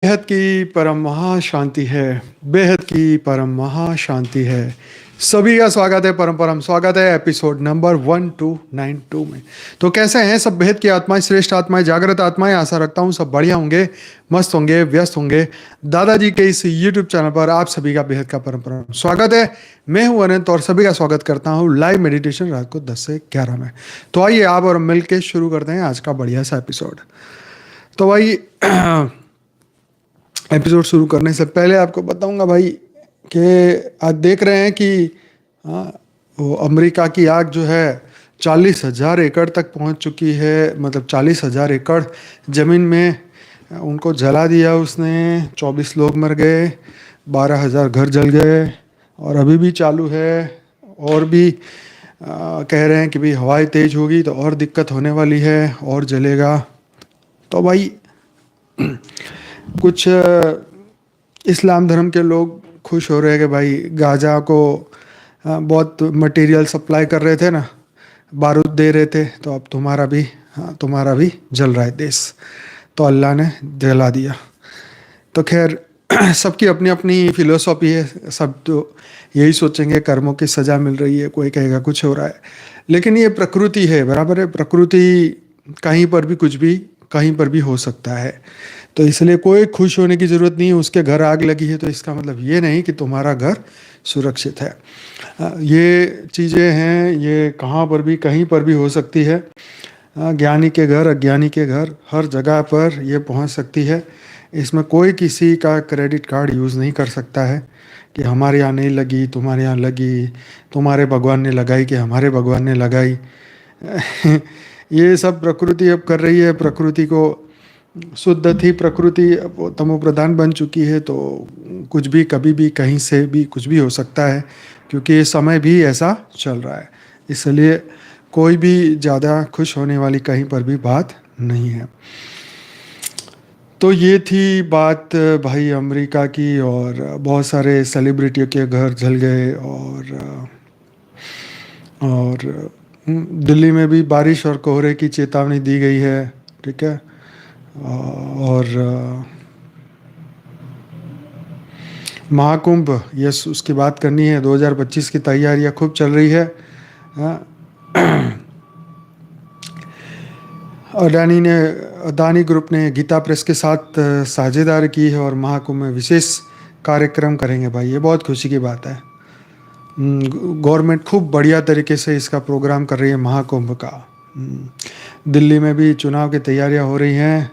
बेहद की परम महाशांति है। बेहद की परम महाशांति है। सभी का स्वागत है, परम परम स्वागत है एपिसोड नंबर 1292 में। तो कैसे हैं सब बेहद की आत्माएं, श्रेष्ठ आत्माएं, जागृत आत्माएं। आशा रखता हूं सब बढ़िया होंगे, मस्त होंगे, व्यस्त होंगे। दादाजी के इस यूट्यूब चैनल पर आप सभी का बेहद का परम परम स्वागत है। मैं हूं अनंत और सभी का स्वागत करता हूं लाइव मेडिटेशन रात को 10 से 11 में। तो आइए आप और मिल के शुरू करते हैं आज का बढ़िया सा एपिसोड। तो भाई एपिसोड शुरू करने से पहले आपको बताऊंगा भाई कि आज देख रहे हैं कि हाँ, वो अमेरिका की आग जो है 40,000 एकड़ तक पहुंच चुकी है। मतलब 40,000 एकड़ ज़मीन में उनको जला दिया उसने। 24 लोग मर गए, 12,000 घर जल गए और अभी भी चालू है। और भी कह रहे हैं कि भाई हवाएं तेज होगी तो और दिक्कत होने वाली है और जलेगा। तो भाई कुछ इस्लाम धर्म के लोग खुश हो रहे हैं कि भाई गाजा को बहुत मटेरियल सप्लाई कर रहे थे ना, बारूद दे रहे थे, तो अब तुम्हारा भी जल रहा है देश। तो अल्लाह ने जला दिया। तो खैर सबकी अपनी अपनी फिलोसॉफी है। सब तो यही सोचेंगे कर्मों की सज़ा मिल रही है, कोई कहेगा कुछ हो रहा है। लेकिन ये प्रकृति है, बराबर है। प्रकृति कहीं पर भी कुछ भी कहीं पर भी हो सकता है। तो इसलिए कोई खुश होने की ज़रूरत नहीं है। उसके घर आग लगी है तो इसका मतलब ये नहीं कि तुम्हारा घर सुरक्षित है। ये चीज़ें हैं, ये कहाँ पर भी कहीं पर भी हो सकती है। ज्ञानी के घर, अज्ञानी के घर, हर जगह पर ये पहुंच सकती है। इसमें कोई किसी का क्रेडिट कार्ड यूज़ नहीं कर सकता है कि हमारे यहाँ नहीं लगी, तुम्हारे यहाँ लगी, तुम्हारे भगवान ने लगाई कि हमारे भगवान ने लगाई। ये सब प्रकृति अब कर रही है। प्रकृति को शुद्ध थी प्रकृति, अब तमो प्रधान बन चुकी है। तो कुछ भी कभी भी कहीं से भी कुछ भी हो सकता है, क्योंकि ये समय भी ऐसा चल रहा है। इसलिए कोई भी ज़्यादा खुश होने वाली कहीं पर भी बात नहीं है। तो ये थी बात भाई अमेरिका की। और बहुत सारे सेलिब्रिटियों के घर जल गए। और दिल्ली में भी बारिश और कोहरे की चेतावनी दी गई है, ठीक है। और महाकुंभ, यस, उसकी बात करनी है। 2025 की तैयारियां खूब चल रही है। अडानी ग्रुप ने गीता प्रेस के साथ साझेदारी की है और महाकुंभ में विशेष कार्यक्रम करेंगे भाई। ये बहुत खुशी की बात है। गवर्नमेंट खूब बढ़िया तरीके से इसका प्रोग्राम कर रही है महाकुंभ का। दिल्ली में भी चुनाव की तैयारियां हो रही हैं।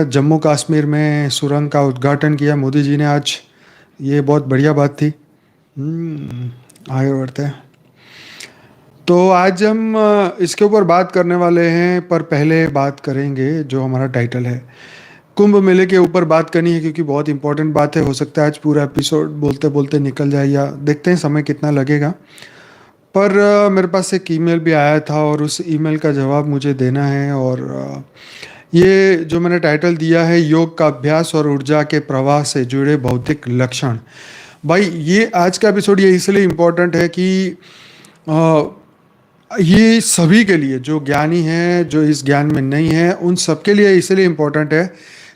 जम्मू कश्मीर में सुरंग का उद्घाटन किया मोदी जी ने आज। ये बहुत बढ़िया बात थी। आगे बढ़ते हैं। तो आज हम इसके ऊपर बात करने वाले हैं, पर पहले बात करेंगे जो हमारा टाइटल है, कुंभ मेले के ऊपर बात करनी है, क्योंकि बहुत इंपॉर्टेंट बात है। हो सकता है आज पूरा एपिसोड बोलते बोलते निकल जाए, या देखते हैं समय कितना लगेगा। पर मेरे पास एक ईमेल भी आया था और उस ईमेल का जवाब मुझे देना है। और ये जो मैंने टाइटल दिया है, योग का अभ्यास और ऊर्जा के प्रवाह से जुड़े भौतिक लक्षण। भाई ये आज का एपिसोड ये इसलिए इम्पोर्टेंट है कि ये सभी के लिए, जो ज्ञानी हैं, जो इस ज्ञान में नहीं है, उन सब के लिए इसलिए इम्पोर्टेंट है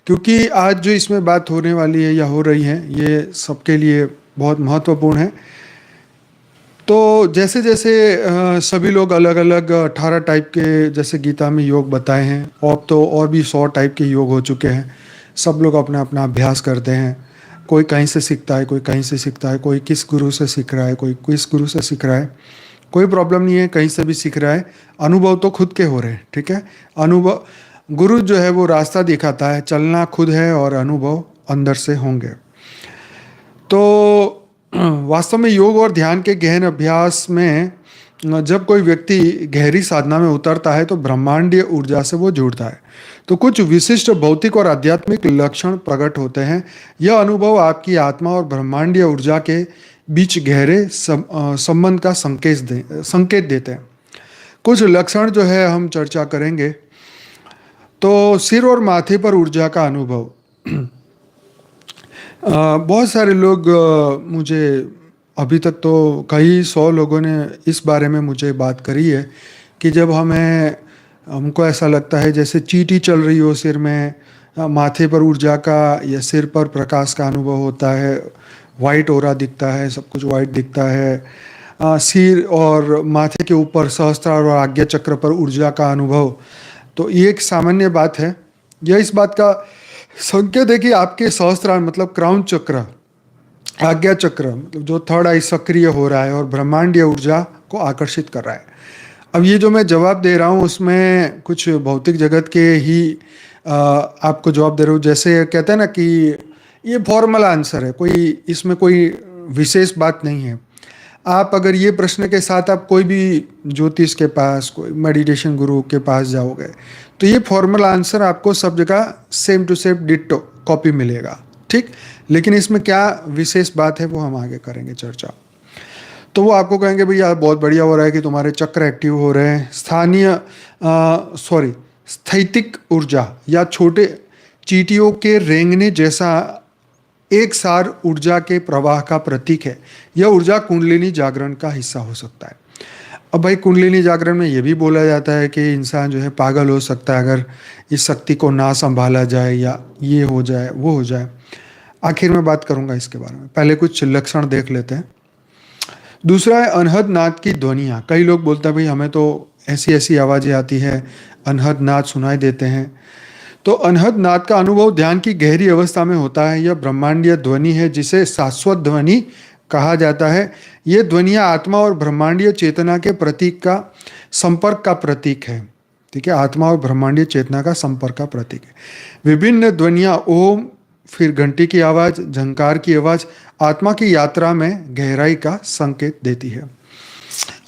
क्योंकि आज जो इसमें बात होने वाली है या हो रही है, ये सबके लिए बहुत महत्वपूर्ण है। तो जैसे जैसे सभी लोग अलग अलग 18 टाइप के, जैसे गीता में योग बताए हैं, और तो और भी 100 टाइप के योग हो चुके हैं। सब लोग अपना अपना अभ्यास करते हैं। कोई कहीं से सीखता है, कोई कहीं से सीखता है, कोई किस गुरु से सीख रहा है, कोई किस गुरु से सीख रहा है। कोई प्रॉब्लम नहीं है, कहीं से भी सीख रहा है। अनुभव तो खुद के हो रहे हैं, ठीक है। अनुभव, गुरु जो है वो रास्ता दिखाता है, चलना खुद है और अनुभव अंदर से होंगे। तो वास्तव में योग और ध्यान के गहन अभ्यास में जब कोई व्यक्ति गहरी साधना में उतरता है तो ब्रह्मांडीय ऊर्जा से वो जुड़ता है। तो कुछ विशिष्ट भौतिक और आध्यात्मिक लक्षण प्रकट होते हैं। यह अनुभव आपकी आत्मा और ब्रह्मांडीय ऊर्जा के बीच गहरे संबंध का संकेत देते हैं। कुछ लक्षण जो है हम चर्चा करेंगे। तो सिर और माथे पर ऊर्जा का अनुभव। बहुत सारे लोग मुझे अभी तक तो कई 100 लोगों ने इस बारे में मुझे बात करी है कि जब हमको ऐसा लगता है जैसे चींटी चल रही हो सिर में, माथे पर ऊर्जा का या सिर पर प्रकाश का अनुभव होता है, वाइट ओरा दिखता है, सब कुछ वाइट दिखता है। सिर और माथे के ऊपर सहस्त्रार और आज्ञा चक्र पर ऊर्जा का अनुभव, तो ये एक सामान्य बात है। यह इस बात का संकेत है कि आपके सहस्त्रार मतलब क्राउन चक्र, आज्ञा चक्र मतलब जो थर्ड आई सक्रिय हो रहा है और ब्रह्मांडीय ऊर्जा को आकर्षित कर रहा है। अब ये जो मैं जवाब दे रहा हूँ उसमें कुछ भौतिक जगत के ही आपको जवाब दे रहा हूँ। जैसे कहते हैं ना कि ये फॉर्मल आंसर है, कोई इसमें कोई विशेष बात नहीं है। आप अगर ये प्रश्न के साथ आप कोई भी ज्योतिष के पास, कोई मेडिटेशन गुरु के पास जाओगे तो ये फॉर्मल आंसर आपको सब जगह same to same ditto copy मिलेगा, ठीक। लेकिन इसमें क्या विशेष बात है वो हम आगे करेंगे चर्चा। तो वो आपको कहेंगे भाई यार बहुत बढ़िया हो रहा है कि तुम्हारे चक्र एक्टिव हो रहे हैं। स्थैतिक ऊर्जा या छोटे चींटियों के रेंगने जैसा एक सार ऊर्जा के प्रवाह का प्रतीक है। यह ऊर्जा कुंडलिनी जागरण का हिस्सा हो सकता है। अब भाई कुंडलिनी जागरण में यह भी बोला जाता है कि इंसान जो है पागल हो सकता है अगर इस शक्ति को ना संभाला जाए या ये हो जाए वो हो जाए। आखिर में बात करूंगा इसके बारे में, पहले कुछ लक्षण देख लेते हैं। दूसरा है अनहद नाद की ध्वनियाँ। कई लोग बोलते हैं भाई हमें तो ऐसी ऐसी आवाज़ें आती है, अनहद नाद सुनाई देते हैं। तो अनहद नाद का अनुभव ध्यान की गहरी अवस्था में होता है। यह ब्रह्मांडीय ध्वनि है जिसे शाश्वत ध्वनि कहा जाता है। ये ध्वनियाँ आत्मा और ब्रह्मांडीय चेतना के प्रतीक का संपर्क का प्रतीक है, ठीक है। आत्मा और ब्रह्मांडीय चेतना का संपर्क का प्रतीक है। विभिन्न ध्वनियाँ ओम, फिर घंटी की आवाज़, झंकार की आवाज़ आत्मा की यात्रा में गहराई का संकेत देती है।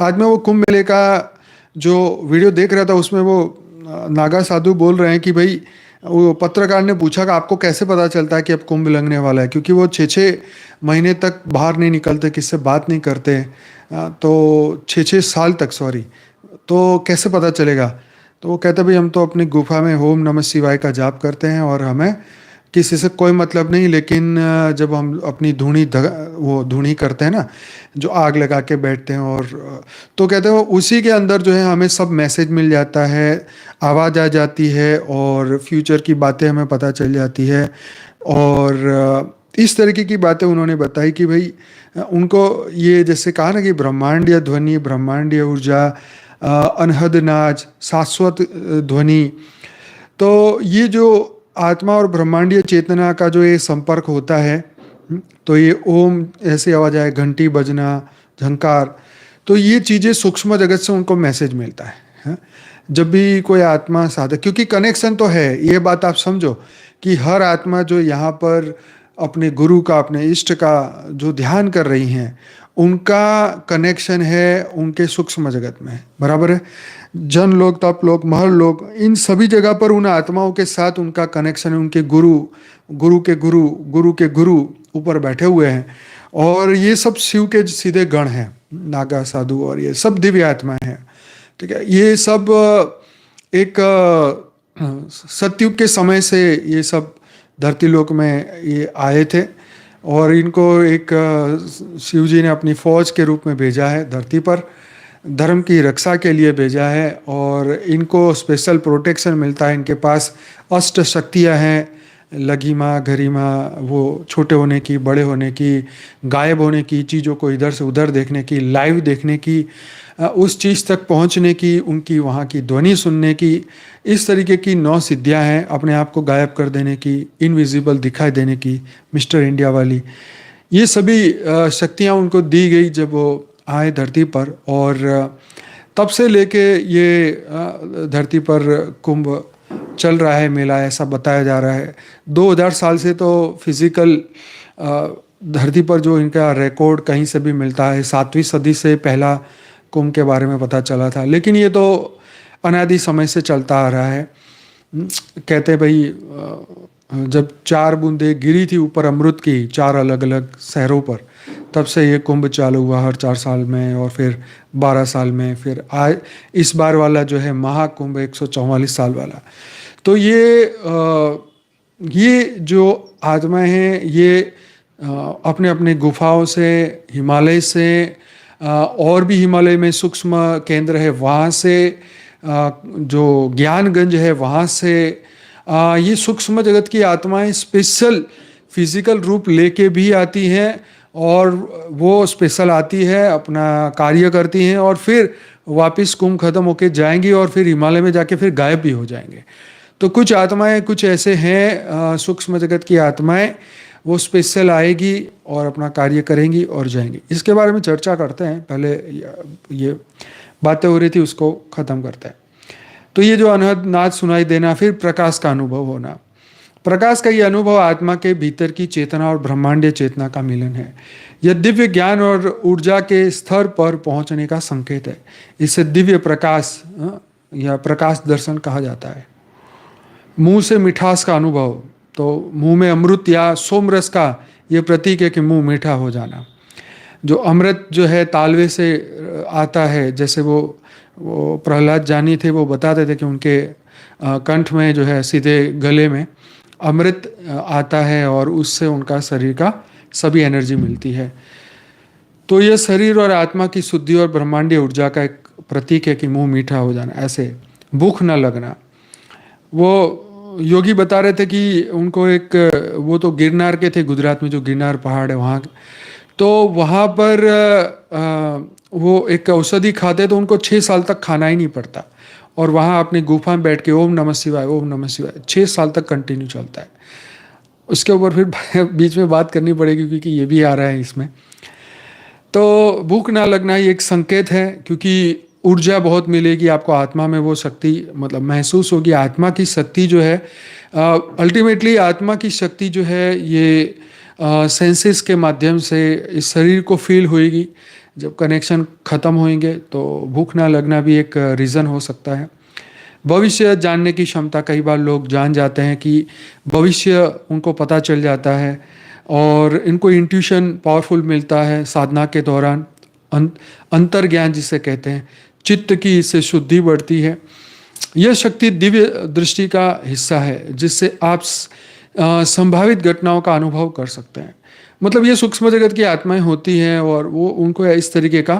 आज मैं वो कुंभ मेले का जो वीडियो देख रहा था उसमें वो नागा साधु बोल रहे हैं कि भाई वो पत्रकार ने पूछा कि आपको कैसे पता चलता है कि अब कुंभ लगने वाला है, क्योंकि वो 6-6 महीने तक बाहर नहीं निकलते, किससे बात नहीं करते, तो 6-6 साल तक, सॉरी, तो कैसे पता चलेगा। तो वो कहते भाई हम तो अपनी गुफा में ओम नमः शिवाय का जाप करते हैं और हमें किसी से कोई मतलब नहीं, लेकिन जब हम अपनी वो धूनी करते हैं ना, जो आग लगा के बैठते हैं, और तो कहते हैं उसी के अंदर जो है हमें सब मैसेज मिल जाता है, आवाज़ आ जाती है और फ्यूचर की बातें हमें पता चल जाती है। और इस तरीके की बातें उन्होंने बताई कि भाई उनको ये जैसे कहा ना कि ब्रह्मांडीय ध्वनि, ब्रह्मांडीय ऊर्जा, अनहद नाज, शाश्वत ध्वनि, तो ये जो आत्मा और ब्रह्मांडीय चेतना का जो ये संपर्क होता है, तो ये ओम ऐसी आवाज़ आए, घंटी बजना, झंकार, तो ये चीज़ें सूक्ष्म जगत से उनको मैसेज मिलता है। जब भी कोई आत्मा साधक, क्योंकि कनेक्शन तो है, ये बात आप समझो कि हर आत्मा जो यहाँ पर अपने गुरु का, अपने इष्ट का जो ध्यान कर रही हैं, उनका कनेक्शन है उनके सूक्ष्म जगत में, बराबर है। जन लोग, तप लोग, महल लोग, इन सभी जगह पर उन आत्माओं के साथ उनका कनेक्शन है। उनके गुरु, गुरु के गुरु, गुरु के गुरु ऊपर बैठे हुए हैं, और ये सब शिव के सीधे गण हैं, नागा साधु, और ये सब दिव्य आत्माएं हैं, ठीक है। ये सब एक सतयुग के समय से ये सब धरती लोक में ये आए थे, और इनको एक शिव जी ने अपनी फौज के रूप में भेजा है धरती पर, धर्म की रक्षा के लिए भेजा है, और इनको स्पेशल प्रोटेक्शन मिलता है। इनके पास अष्ट शक्तियाँ हैं, लघिमा, गरिमा, वो छोटे होने की, बड़े होने की, गायब होने की, चीज़ों को इधर से उधर देखने की, लाइव देखने की, उस चीज़ तक पहुंचने की, उनकी वहाँ की ध्वनि सुनने की, इस तरीके की 9 सिद्धियाँ हैं। अपने आप को गायब कर देने की, इनविजिबल दिखाई देने की, मिस्टर इंडिया वाली, ये सभी शक्तियाँ उनको दी गई जब वो आए धरती पर। और तब से लेके ये धरती पर कुंभ चल रहा है, मेला ऐसा बताया जा रहा है। 2000 साल से तो फिजिकल धरती पर जो इनका रिकॉर्ड कहीं से भी मिलता है, 7वीं सदी से पहला कुंभ के बारे में पता चला था, लेकिन ये तो अनादि समय से चलता आ रहा है। कहते हैं भाई जब 4 बूंदें गिरी थी ऊपर अमृत की 4 अलग अलग शहरों पर, तब से ये कुंभ चालू हुआ हर 4 साल में, और फिर 12 साल में, फिर आज इस बार वाला जो है महाकुंभ 144 साल वाला। तो ये जो आत्माएं हैं ये अपने अपने गुफाओं से, हिमालय से, और भी हिमालय में सूक्ष्म केंद्र है वहाँ से, जो ज्ञानगंज है वहाँ से, ये सूक्ष्म जगत की आत्माएं स्पेशल फिजिकल रूप लेके भी आती हैं, और वो स्पेशल आती है, अपना कार्य करती हैं, और फिर वापस कुंभ खत्म होके जाएंगी, और फिर हिमालय में जाके फिर गायब भी हो जाएंगे। तो कुछ आत्माएं कुछ ऐसे हैं, सूक्ष्म जगत की आत्माएं, वो स्पेशल आएगी और अपना कार्य करेंगी और जाएंगी। इसके बारे में चर्चा करते हैं, पहले ये बातें हो रही थी उसको ख़त्म करते हैं। तो ये जो अनहद नाद सुनाई देना, फिर प्रकाश का अनुभव होना। प्रकाश का ये अनुभव आत्मा के भीतर की चेतना और ब्रह्मांडीय चेतना का मिलन है। यह दिव्य ज्ञान और ऊर्जा के स्तर पर पहुंचने का संकेत है। इसे दिव्य प्रकाश या प्रकाश दर्शन कहा जाता है। मुंह से मिठास का अनुभव, तो मुंह में अमृत या सोमरस का ये प्रतीक है कि मुंह मीठा हो जाना। जो अमृत जो है तालवे से आता है, जैसे वो प्रहलाद जानी थे, वो बताते थे कि उनके कंठ में जो है सीधे गले में अमृत आता है, और उससे उनका शरीर का सभी एनर्जी मिलती है। तो ये शरीर और आत्मा की शुद्धि और ब्रह्मांडीय ऊर्जा का एक प्रतीक है कि मुंह मीठा हो जाना। ऐसे भूख न लगना। वो योगी बता रहे थे कि उनको एक, वो तो गिरनार के थे, गुजरात में जो गिरनार पहाड़ है वहाँ, तो वहाँ पर वो एक औषधि खाते तो उनको 6 साल तक खाना ही नहीं पड़ता, और वहाँ अपनी गुफा में बैठ के ओम नमः शिवाय ओम नमः शिवाय 6 साल तक कंटिन्यू चलता है। उसके ऊपर फिर बीच में बात करनी पड़ेगी क्योंकि ये भी आ रहा है इसमें। तो भूख ना लगना ये एक संकेत है, क्योंकि ऊर्जा बहुत मिलेगी आपको, आत्मा में वो शक्ति मतलब महसूस होगी। आत्मा की शक्ति जो है, अल्टीमेटली आत्मा की शक्ति जो है ये सेंसेस के माध्यम से इस शरीर को फील होएगी। जब कनेक्शन ख़त्म होंगे तो भूख ना लगना भी एक रीज़न हो सकता है। भविष्य जानने की क्षमता, कई बार लोग जान जाते हैं कि भविष्य उनको पता चल जाता है, और इनको इंट्यूशन पावरफुल मिलता है साधना के दौरान। अंतर ज्ञान जिसे कहते हैं, चित्त की इससे शुद्धि बढ़ती है। यह शक्ति दिव्य दृष्टि का हिस्सा है, जिससे आप संभावित घटनाओं का अनुभव कर सकते हैं। मतलब ये सूक्ष्म जगत की आत्माएं होती हैं, और वो उनको इस तरीके का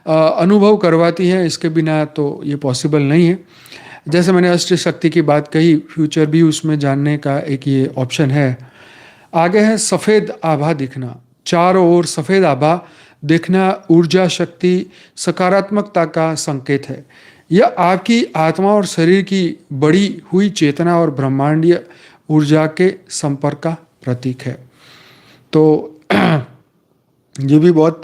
अनुभव करवाती हैं। इसके बिना तो ये पॉसिबल नहीं है। जैसे मैंने अष्ट शक्ति की बात कही, फ्यूचर भी उसमें जानने का एक ये ऑप्शन है। आगे है सफ़ेद आभा दिखना। चारों ओर सफ़ेद आभा देखना ऊर्जा, शक्ति, सकारात्मकता का संकेत है। यह आपकी आत्मा और शरीर की बढ़ी हुई चेतना और ब्रह्मांडीय ऊर्जा के संपर्क का प्रतीक है। तो ये भी बहुत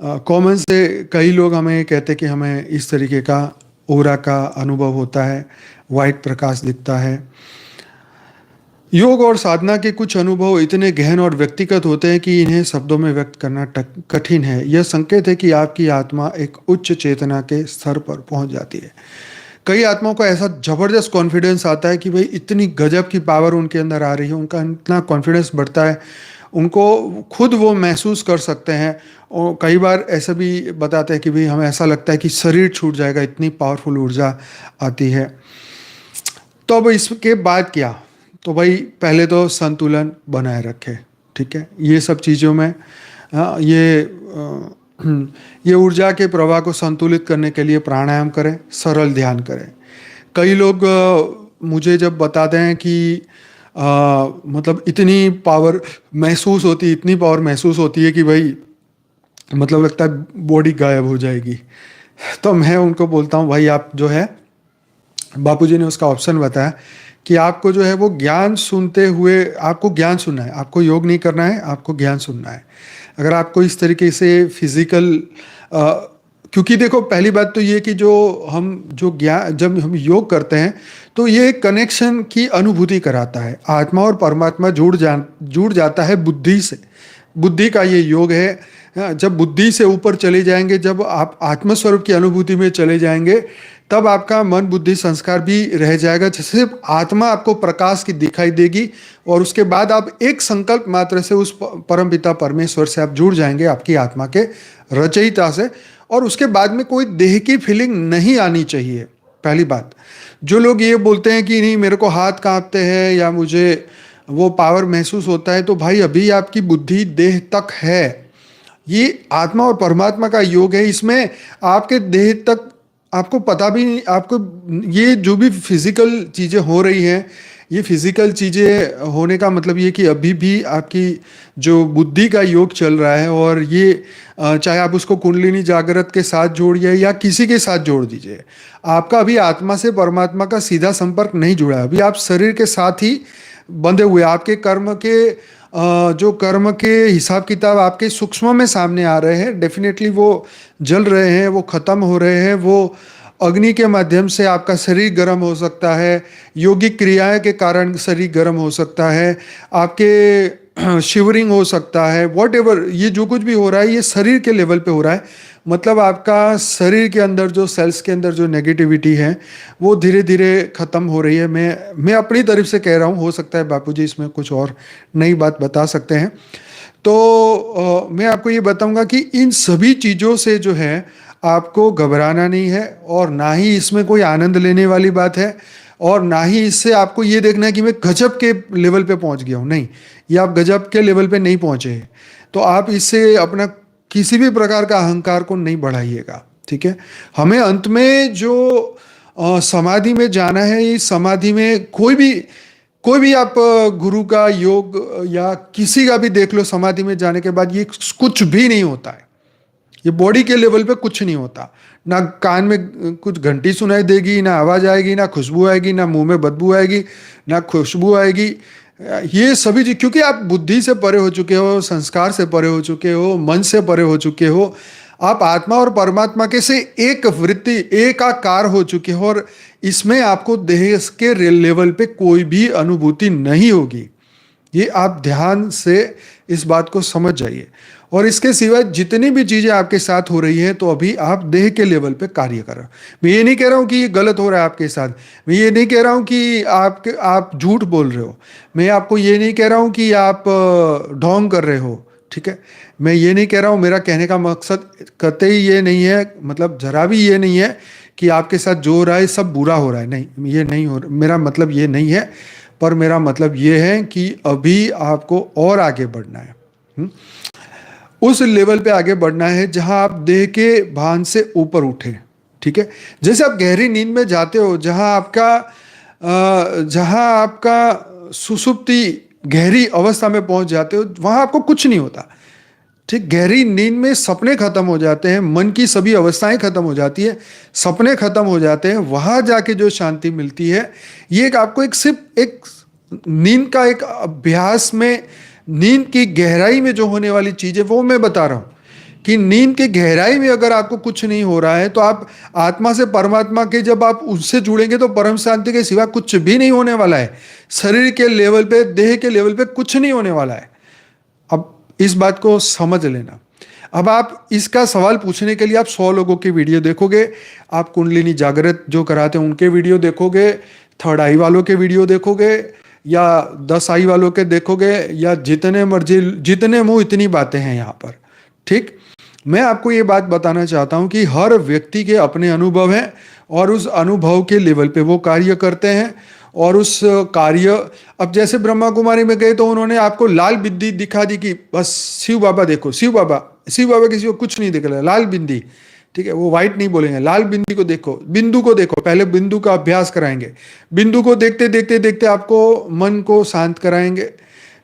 कॉमन से कई लोग हमें कहते कि हमें इस तरीके का ओरा का अनुभव होता है, वाइट प्रकाश दिखता है। योग और साधना के कुछ अनुभव इतने गहन और व्यक्तिगत होते हैं कि इन्हें शब्दों में व्यक्त करना कठिन है। यह संकेत है कि आपकी आत्मा एक उच्च चेतना के स्तर पर पहुंच जाती है। कई आत्माओं को ऐसा जबरदस्त कॉन्फिडेंस आता है कि भाई इतनी गजब की पावर उनके अंदर आ रही है, उनका इतना कॉन्फिडेंस बढ़ता है, उनको खुद वो महसूस कर सकते हैं। और कई बार ऐसा भी बताते हैं कि भाई हमें ऐसा लगता है कि शरीर छूट जाएगा, इतनी पावरफुल ऊर्जा आती है। तो अब इसके बाद क्या? तो भाई पहले तो संतुलन बनाए रखे, ठीक है। ये सब चीज़ों में ये ऊर्जा के प्रवाह को संतुलित करने के लिए प्राणायाम करें, सरल ध्यान करें। कई लोग मुझे जब बताते हैं कि मतलब इतनी पावर महसूस होती, इतनी पावर महसूस होती है कि भाई मतलब लगता है बॉडी गायब हो जाएगी, तो मैं उनको बोलता हूँ भाई आप जो है, बापूजी ने उसका ऑप्शन बताया कि आपको जो है वो ज्ञान सुनते हुए, आपको ज्ञान सुनना है, आपको योग नहीं करना है, आपको ज्ञान सुनना है। अगर आपको इस तरीके से फिजिकल, क्योंकि देखो पहली बात तो ये कि जो ज्ञान, जब हम योग करते हैं तो ये कनेक्शन की अनुभूति कराता है। आत्मा और परमात्मा जुड़ जाता है बुद्धि से। बुद्धि का ये योग है। जब बुद्धि से ऊपर चले जाएंगे, जब आप आत्मस्वरूप की अनुभूति में चले जाएंगे, तब आपका मन, बुद्धि, संस्कार भी रह जाएगा। सिर्फ आत्मा आपको प्रकाश की दिखाई देगी, और उसके बाद आप एक संकल्प मात्र से उस परमपिता परमेश्वर से आप जुड़ जाएंगे, आपकी आत्मा के रचयिता से। और उसके बाद में कोई देह की फीलिंग नहीं आनी चाहिए। पहली बात, जो लोग ये बोलते हैं कि नहीं मेरे को हाथ कांपते हैं या मुझे वो पावर महसूस होता है, तो भाई अभी आपकी बुद्धि देह तक है। ये आत्मा और परमात्मा का योग है, इसमें आपके देह तक आपको पता भी नहीं, आपको ये जो भी फिजिकल चीज़ें हो रही हैं, ये फिजिकल चीज़ें होने का मतलब ये कि अभी भी आपकी जो बुद्धि का योग चल रहा है, और ये चाहे आप उसको कुंडलिनी जागृत के साथ जोड़िए या किसी के साथ जोड़ दीजिए, आपका अभी आत्मा से परमात्मा का सीधा संपर्क नहीं जुड़ा है। अभी आप शरीर के साथ ही बंधे हुए, आपके कर्म के जो कर्म के हिसाब किताब आपके सूक्ष्म में सामने आ रहे हैं, डेफिनेटली वो जल रहे हैं, वो खत्म हो रहे हैं। वो अग्नि के माध्यम से आपका शरीर गर्म हो सकता है, योगिक क्रियाएं के कारण शरीर गर्म हो सकता है, आपके शिवरिंग हो सकता है, वॉट एवर, ये जो कुछ भी हो रहा है ये शरीर के लेवल पे हो रहा है। मतलब आपका शरीर के अंदर जो सेल्स के अंदर जो नेगेटिविटी है वो धीरे धीरे खत्म हो रही है। मैं अपनी तरफ से कह रहा हूँ, हो सकता है बापूजी इसमें कुछ और नई बात बता सकते हैं। तो मैं आपको ये बताऊंगा कि इन सभी चीज़ों से जो है आपको घबराना नहीं है, और ना ही इसमें कोई आनंद लेने वाली बात है, और ना ही इससे आपको ये देखना है कि मैं गजब के लेवल पे पहुंच गया हूँ। नहीं, ये आप गजब के लेवल पे नहीं पहुंचे हैं, तो आप इससे अपना किसी भी प्रकार का अहंकार को नहीं बढ़ाइएगा। ठीक है, हमें अंत में जो समाधि में जाना है, इस समाधि में कोई भी आप गुरु का योग या किसी का भी देख लो, समाधि में जाने के बाद ये कुछ भी नहीं होता है। ये बॉडी के लेवल पे कुछ नहीं होता। ना कान में कुछ घंटी सुनाई देगी, ना आवाज आएगी, ना खुशबू आएगी, ना मुंह में बदबू आएगी, ना खुशबू आएगी। ये सभी चीज, क्योंकि आप बुद्धि से परे हो चुके हो, संस्कार से परे हो चुके हो, मन से परे हो चुके हो, आप आत्मा और परमात्मा के से एक वृत्ति, एक आकार हो चुके हो, और इसमें आपको देह के लेवल पे कोई भी अनुभूति नहीं होगी। ये आप ध्यान से इस बात को समझ जाइए। और इसके सिवाय जितनी भी चीजें आपके साथ हो रही हैं, तो अभी आप देह के लेवल पे कार्य कर रहे हो। मैं ये नहीं कह रहा हूं कि ये गलत हो रहा है आपके साथ, मैं ये नहीं कह रहा हूं कि आप झूठ बोल रहे हो, मैं आपको ये नहीं कह रहा हूं कि आप ढोंग कर रहे हो। ठीक है, मैं ये नहीं कह रहा हूं, मेरा कहने का मकसद कतई ये नहीं है, मतलब जरा भी ये नहीं है कि आपके साथ जो हो रहा है सब बुरा हो रहा है। नहीं, ये नहीं हो, मेरा मतलब ये नहीं है। पर मेरा मतलब ये है कि अभी आपको और आगे बढ़ना है। उस लेवल पे आगे बढ़ना है जहां आप देह के भान से ऊपर उठे। ठीक है, जैसे आप गहरी नींद में जाते हो, जहां आपका सुसुप्ति गहरी अवस्था में पहुंच जाते हो, वहां आपको कुछ नहीं होता। ठीक, गहरी नींद में सपने खत्म हो जाते हैं, मन की सभी अवस्थाएं खत्म हो जाती है, सपने खत्म हो जाते हैं। वहां जाके जो शांति मिलती है, ये आपको सिर्फ एक नींद का एक अभ्यास में, नींद की गहराई में जो होने वाली चीज है वो मैं बता रहा हूं कि नींद की गहराई में अगर आपको कुछ नहीं हो रहा है, तो आप आत्मा से परमात्मा के जब आप उससे जुड़ेंगे तो परम शांति के सिवा कुछ भी नहीं होने वाला है। शरीर के लेवल पे, देह के लेवल पे कुछ नहीं होने वाला है। अब इस बात को समझ लेना। अब आप इसका सवाल पूछने के लिए आप 100 लोगों की वीडियो देखोगे, आप कुंडलिनी जागृत जो कराते हैं उनके वीडियो देखोगे, थर्ड आई वालों के वीडियो देखोगे, या 10 आई वालों के देखोगे, या जितने मर्जी, जितने मुंह इतनी बातें हैं यहाँ पर। ठीक, मैं आपको ये बात बताना चाहता हूँ कि हर व्यक्ति के अपने अनुभव हैं, और उस अनुभव के लेवल पे वो कार्य करते हैं। और उस कार्य, अब जैसे ब्रह्मा कुमारी में गए तो उन्होंने आपको लाल बिंदी दिखा दी कि बस शिव बाबा देखो, शिव बाबा किसी को कुछ नहीं दिख रहा, लाल बिंदी। ठीक है, वो व्हाइट नहीं बोलेंगे, लाल बिंदी को देखो, बिंदु को देखो। पहले बिंदु का अभ्यास कराएंगे, बिंदु को देखते देखते देखते आपको मन को शांत कराएंगे,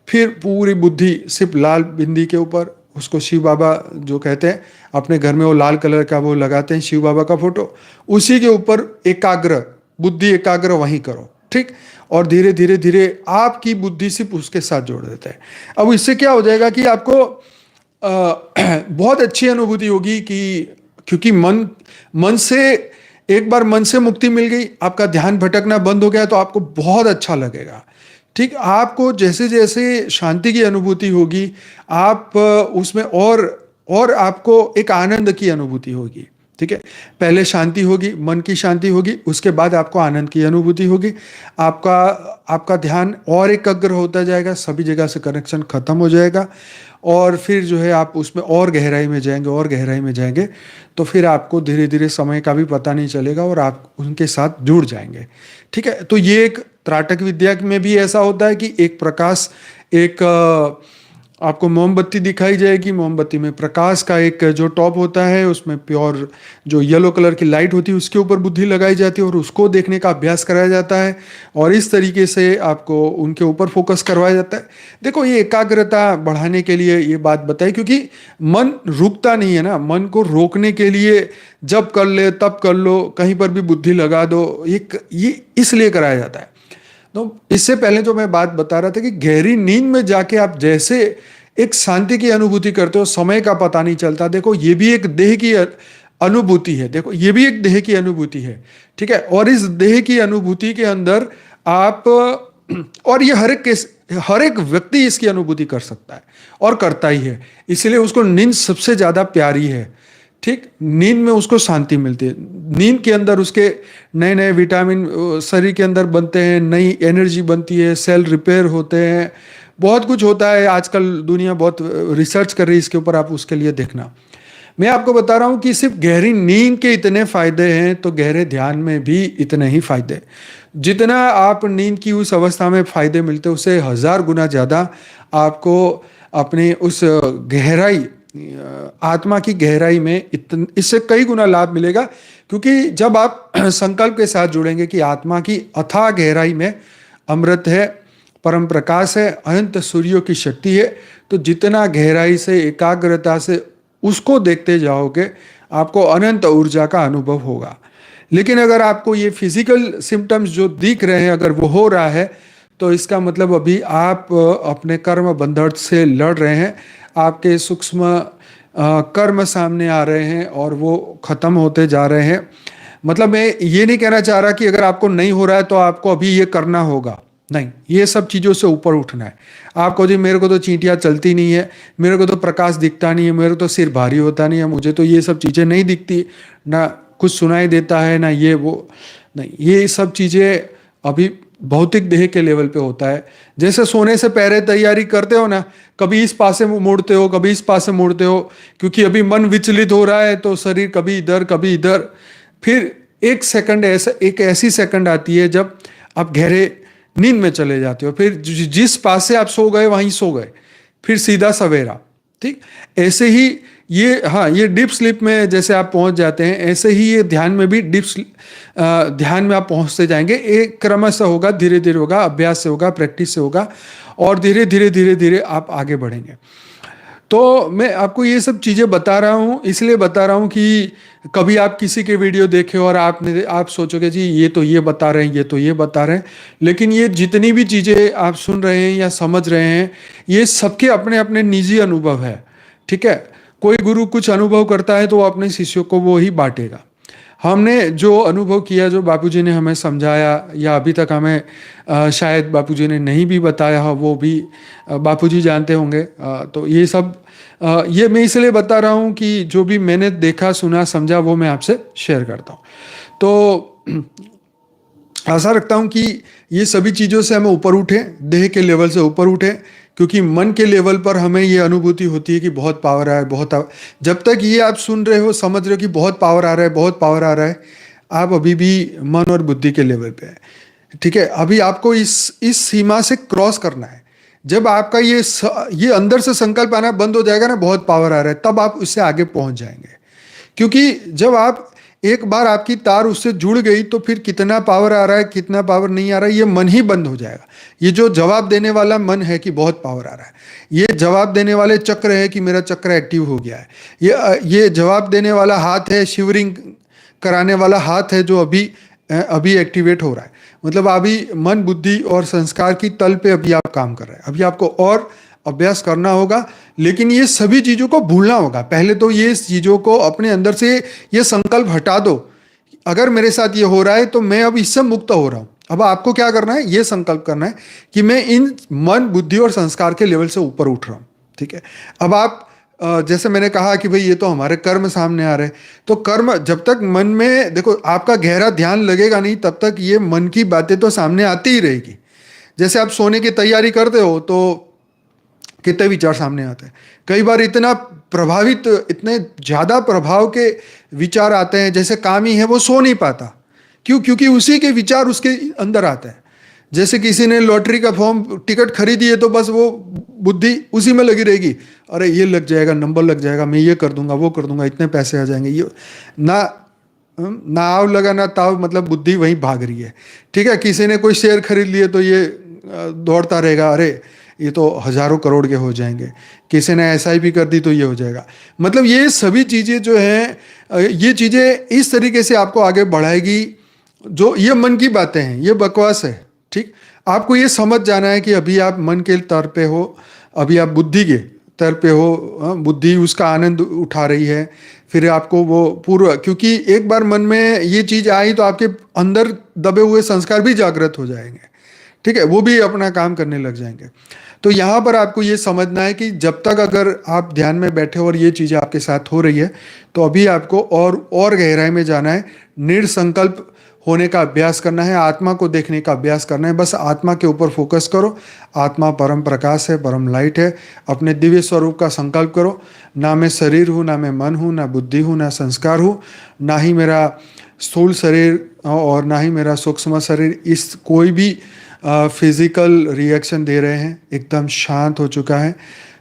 फिर पूरी बुद्धि सिर्फ लाल बिंदी के ऊपर। उसको शिव बाबा जो कहते हैं, अपने घर में वो लाल कलर का वो लगाते हैं शिव बाबा का फोटो, उसी के ऊपर एकाग्र बुद्धि, एकाग्र वहीं करो। ठीक, और धीरे धीरे धीरे आपकी बुद्धि सिर्फ उसके साथ जोड़ देता है। अब इससे क्या हो जाएगा कि आपको बहुत अच्छी अनुभूति होगी कि, क्योंकि मन से एक बार मन से मुक्ति मिल गई, आपका ध्यान भटकना बंद हो गया, तो आपको बहुत अच्छा लगेगा। ठीक, आपको जैसे जैसे शांति की अनुभूति होगी, आप उसमें और आपको एक आनंद की अनुभूति होगी। ठीक है, पहले शांति होगी, मन की शांति होगी, उसके बाद आपको आनंद की अनुभूति होगी। आपका ध्यान और एकाग्र होता जाएगा, सभी जगह से कनेक्शन खत्म हो जाएगा, और फिर जो है आप उसमें और गहराई में जाएंगे, और गहराई में जाएंगे, तो फिर आपको धीरे धीरे समय का भी पता नहीं चलेगा, और आप उनके साथ जुड़ जाएंगे। ठीक है, तो ये एक त्राटक विद्या में भी ऐसा होता है कि एक प्रकाश, एक आपको मोमबत्ती दिखाई जाएगी, मोमबत्ती में प्रकाश का एक जो टॉप होता है उसमें प्योर जो येलो कलर की लाइट होती है उसके ऊपर बुद्धि लगाई जाती है और उसको देखने का अभ्यास कराया जाता है और इस तरीके से आपको उनके ऊपर फोकस करवाया जाता है। देखो ये एकाग्रता बढ़ाने के लिए ये बात बताई, क्योंकि मन रुकता नहीं है ना, मन को रोकने के लिए जब कर ले तब कर लो, कहीं पर भी बुद्धि लगा दो, ये इसलिए कराया जाता है। तो इससे पहले जो मैं बात बता रहा था कि गहरी नींद में जाके आप जैसे एक शांति की अनुभूति करते हो, समय का पता नहीं चलता। देखो ये भी एक देह की अनुभूति है, देखो ये भी एक देह की अनुभूति है, ठीक है। और इस देह की अनुभूति के अंदर आप और ये हर एक व्यक्ति इसकी अनुभूति कर सकता है और करता ही है, इसलिए उसको नींद सबसे ज्यादा प्यारी है, ठीक। नींद में उसको शांति मिलती है, नींद के अंदर उसके नए नए विटामिन शरीर के अंदर बनते हैं, नई एनर्जी बनती है, सेल रिपेयर होते हैं, बहुत कुछ होता है। आजकल दुनिया बहुत रिसर्च कर रही है इसके ऊपर, आप उसके लिए देखना। मैं आपको बता रहा हूं कि सिर्फ गहरी नींद के इतने फायदे हैं तो गहरे ध्यान में भी इतने ही फायदे। जितना आप नींद की उस अवस्था में फायदे मिलते हैं उससे 1000 गुना ज्यादा आपको अपने उस गहराई, आत्मा की गहराई में इससे कई गुना लाभ मिलेगा। क्योंकि जब आप संकल्प के साथ जुड़ेंगे कि आत्मा की अथाह गहराई में अमृत है, परम प्रकाश है, अनंत सूर्यों की शक्ति है, तो जितना गहराई से एकाग्रता से उसको देखते जाओगे आपको अनंत ऊर्जा का अनुभव होगा। लेकिन अगर आपको ये फिजिकल सिम्टम्स जो दिख रहे हैं अगर वो हो रहा है तो इसका मतलब अभी आप अपने कर्म बंधन से लड़ रहे हैं, आपके सूक्ष्म कर्म सामने आ रहे हैं और वो खत्म होते जा रहे हैं। मतलब मैं ये नहीं कहना चाह रहा कि अगर आपको नहीं हो रहा है तो आपको अभी ये करना होगा, नहीं, ये सब चीज़ों से ऊपर उठना है आपको। जी मेरे को तो चींटियाँ चलती नहीं है, मेरे को तो प्रकाश दिखता नहीं है, मेरे को तो सिर भारी होता नहीं है, मुझे तो ये सब चीज़ें नहीं दिखती, ना कुछ सुनाई देता है, ना ये वो, नहीं, ये सब चीज़ें अभी भौतिक देह के लेवल पे होता है। जैसे सोने से पहले तैयारी करते हो ना, कभी इस पासे मुड़ते हो, कभी इस पासे मुड़ते हो, क्योंकि अभी मन विचलित हो रहा है तो शरीर कभी इधर कभी इधर। फिर एक सेकंड एक ऐसी सेकंड आती है जब आप गहरे नींद में चले जाते हो, फिर जिस पास से आप सो गए वहीं सो गए, फिर सीधा सवेरा, ठीक। ऐसे ही ये, हाँ, ये डीप स्लीप में जैसे आप पहुंच जाते हैं ऐसे ही ये ध्यान में भी ध्यान में आप पहुंचते जाएंगे। एक क्रम से होगा, धीरे धीरे होगा, अभ्यास से होगा, प्रैक्टिस से होगा और धीरे धीरे धीरे धीरे आप आगे बढ़ेंगे। तो मैं आपको ये सब चीज़ें बता रहा हूँ, इसलिए बता रहा हूँ कि कभी आप किसी के वीडियो देखे और आप सोचोगे जी ये तो ये बता रहे हैं, ये तो ये बता रहे हैं, लेकिन ये जितनी भी चीज़ें आप सुन रहे हैं या समझ रहे हैं ये सबके अपने अपने निजी अनुभव है, ठीक है। कोई गुरु कुछ अनुभव करता है तो वो अपने शिष्यों को वो ही बांटेगा। हमने जो अनुभव किया, जो बापूजी ने हमें समझाया या अभी तक हमें शायद बापूजी ने नहीं भी बताया हो, वो भी बापूजी जानते होंगे। तो ये सब ये मैं इसलिए बता रहा हूँ कि जो भी मैंने देखा, सुना, समझा वो मैं आपसे शेयर करता हूँ। तो आशा रखता हूँ कि ये सभी चीज़ों से हमें ऊपर उठें, देह के लेवल से ऊपर उठें, क्योंकि मन के लेवल पर हमें ये अनुभूति होती है कि बहुत पावर आ रहा है, जब तक ये आप सुन रहे हो, समझ रहे हो कि बहुत पावर आ रहा है, बहुत पावर आ रहा है, आप अभी भी मन और बुद्धि के लेवल पे है, ठीक है। अभी आपको इस सीमा से क्रॉस करना है। जब आपका ये अंदर से संकल्प आना बंद हो जाएगा ना, बहुत पावर आ रहा है, तब आप उससे आगे पहुंच जाएंगे। क्योंकि जब आप एक बार आपकी तार उससे जुड़ गई तो फिर कितना पावर आ रहा है, कितना पावर नहीं आ रहा है, ये मन ही बंद हो जाएगा। ये जो जवाब देने वाला मन है कि बहुत पावर आ रहा है, ये जवाब देने वाले चक्र है कि मेरा चक्र एक्टिव हो गया है, ये जवाब देने वाला हाथ है, शिवरिंग कराने वाला हाथ है जो अभी एक्टिवेट हो रहा है। मतलब अभी मन, बुद्धि और संस्कार की तल पे अभी आप काम कर रहे हैं। अभी आपको और अभ्यास करना होगा, लेकिन ये सभी चीज़ों को भूलना होगा। पहले तो ये चीज़ों को अपने अंदर से ये संकल्प हटा दो, अगर मेरे साथ ये हो रहा है तो मैं अब इससे मुक्त हो रहा हूँ। अब आपको क्या करना है, ये संकल्प करना है कि मैं इन मन, बुद्धि और संस्कार के लेवल से ऊपर उठ रहा हूँ, ठीक है। अब आप जैसे मैंने कहा कि भाई ये तो हमारे कर्म सामने आ रहे हैं, तो कर्म जब तक मन में, देखो आपका गहरा ध्यान लगेगा नहीं तब तक ये मन की बातें तो सामने आती ही रहेगी। जैसे आप सोने की तैयारी करते हो तो कितने विचार सामने आते हैं, कई बार इतने ज़्यादा प्रभाव के विचार आते हैं, जैसे कामी है वो सो नहीं पाता, क्यों? क्योंकि उसी के विचार उसके अंदर आते हैं। जैसे किसी ने लॉटरी का फॉर्म टिकट खरीदी है तो बस वो बुद्धि उसी में लगी रहेगी, अरे ये लग जाएगा, नंबर लग जाएगा, मैं ये कर दूंगा, वो कर दूंगा, इतने पैसे आ जाएंगे, ये ना ना आव लगा ना ताव, मतलब बुद्धि वहीं भाग रही है। ठीक है, किसी ने कोई शेयर खरीद लिए तो ये दौड़ता रहेगा, अरे ये तो हजारों करोड़ के हो जाएंगे, किसी ने एसआईपी कर दी तो ये हो जाएगा। मतलब ये सभी चीज़ें जो हैं, ये चीज़ें इस तरीके से आपको आगे बढ़ाएगी। जो ये मन की बातें हैं, ये बकवास है। ठीक, आपको ये समझ जाना है कि अभी आप मन के तौर पे हो, अभी आप बुद्धि के तौर पे हो, बुद्धि उसका आनंद उठा रही है। फिर आपको वो पूर्व, क्योंकि एक बार मन में ये चीज़ आई तो आपके अंदर दबे हुए संस्कार भी जागृत हो जाएंगे। ठीक है, वो भी अपना काम करने लग जाएंगे। तो यहाँ पर आपको ये समझना है कि जब तक अगर आप ध्यान में बैठे और ये चीज़ें आपके साथ हो रही है, तो अभी आपको और गहराई में जाना है, निर्संकल्प होने का अभ्यास करना है, आत्मा को देखने का अभ्यास करना है। बस आत्मा के ऊपर फोकस करो। आत्मा परम प्रकाश है, परम लाइट है। अपने दिव्य स्वरूप का संकल्प करो, ना मैं शरीर हूँ, ना मैं मन हूँ, ना बुद्धि हूँ, ना संस्कार हूँ, ना ही मेरा स्थूल शरीर और ना ही मेरा सूक्ष्म शरीर इस कोई भी फिजिकल रिएक्शन दे रहे हैं। एकदम शांत हो चुका है।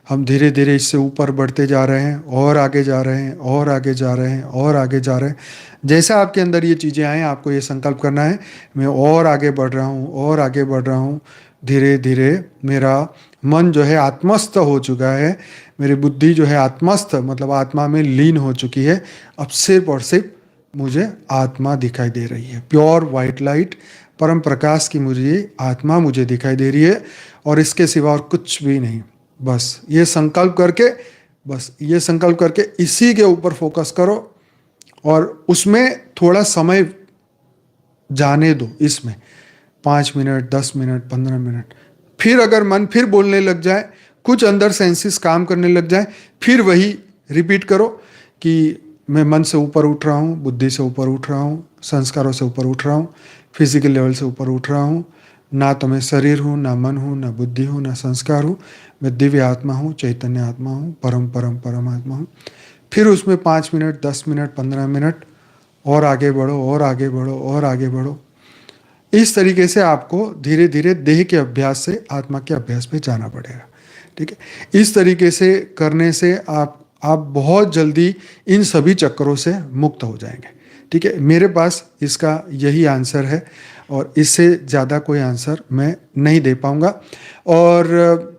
हम धीरे धीरे इससे ऊपर बढ़ते जा रहे हैं, और आगे जा रहे हैं, और आगे जा रहे हैं, और आगे जा रहे हैं। जैसा आपके अंदर ये चीज़ें आएँ, आपको ये संकल्प करना है, मैं और आगे बढ़ रहा हूँ, और आगे बढ़ रहा हूँ। धीरे धीरे मेरा मन जो है आत्मस्थ हो चुका है, मेरी बुद्धि जो है आत्मस्थ मतलब आत्मा में लीन हो चुकी है। अब सिर्फ और सिर्फ मुझे आत्मा दिखाई दे रही है, प्योर वाइट लाइट, परम प्रकाश की मुझे आत्मा मुझे दिखाई दे रही है, और इसके सिवा और कुछ भी नहीं। बस ये संकल्प करके इसी के ऊपर फोकस करो, और उसमें थोड़ा समय जाने दो, इसमें 5 मिनट, 10 मिनट, 15 मिनट। फिर अगर मन फिर बोलने लग जाए, कुछ अंदर सेंसेस काम करने लग जाए, फिर वही रिपीट करो कि मैं मन से ऊपर उठ रहा हूँ, बुद्धि से ऊपर उठ रहा हूँ, संस्कारों से ऊपर उठ रहा हूँ, फिजिकल लेवल से ऊपर उठ रहा हूँ। ना तो मैं शरीर हूँ, ना मन हूँ, ना बुद्धि हूँ, ना संस्कार हूँ। मैं दिव्य आत्मा हूँ, चैतन्य आत्मा हूँ, परम आत्मा हूँ। फिर उसमें 5 मिनट, 10 मिनट, 15 मिनट और आगे बढ़ो, और आगे बढ़ो, और आगे बढ़ो। इस तरीके से आपको धीरे धीरे देह के अभ्यास से आत्मा के अभ्यास पे जाना पड़ेगा। ठीक है, इस तरीके से करने से आप बहुत जल्दी इन सभी चक्करों से मुक्त हो जाएंगे। ठीक है, मेरे पास इसका यही आंसर है, और इससे ज़्यादा कोई आंसर मैं नहीं दे पाऊँगा। और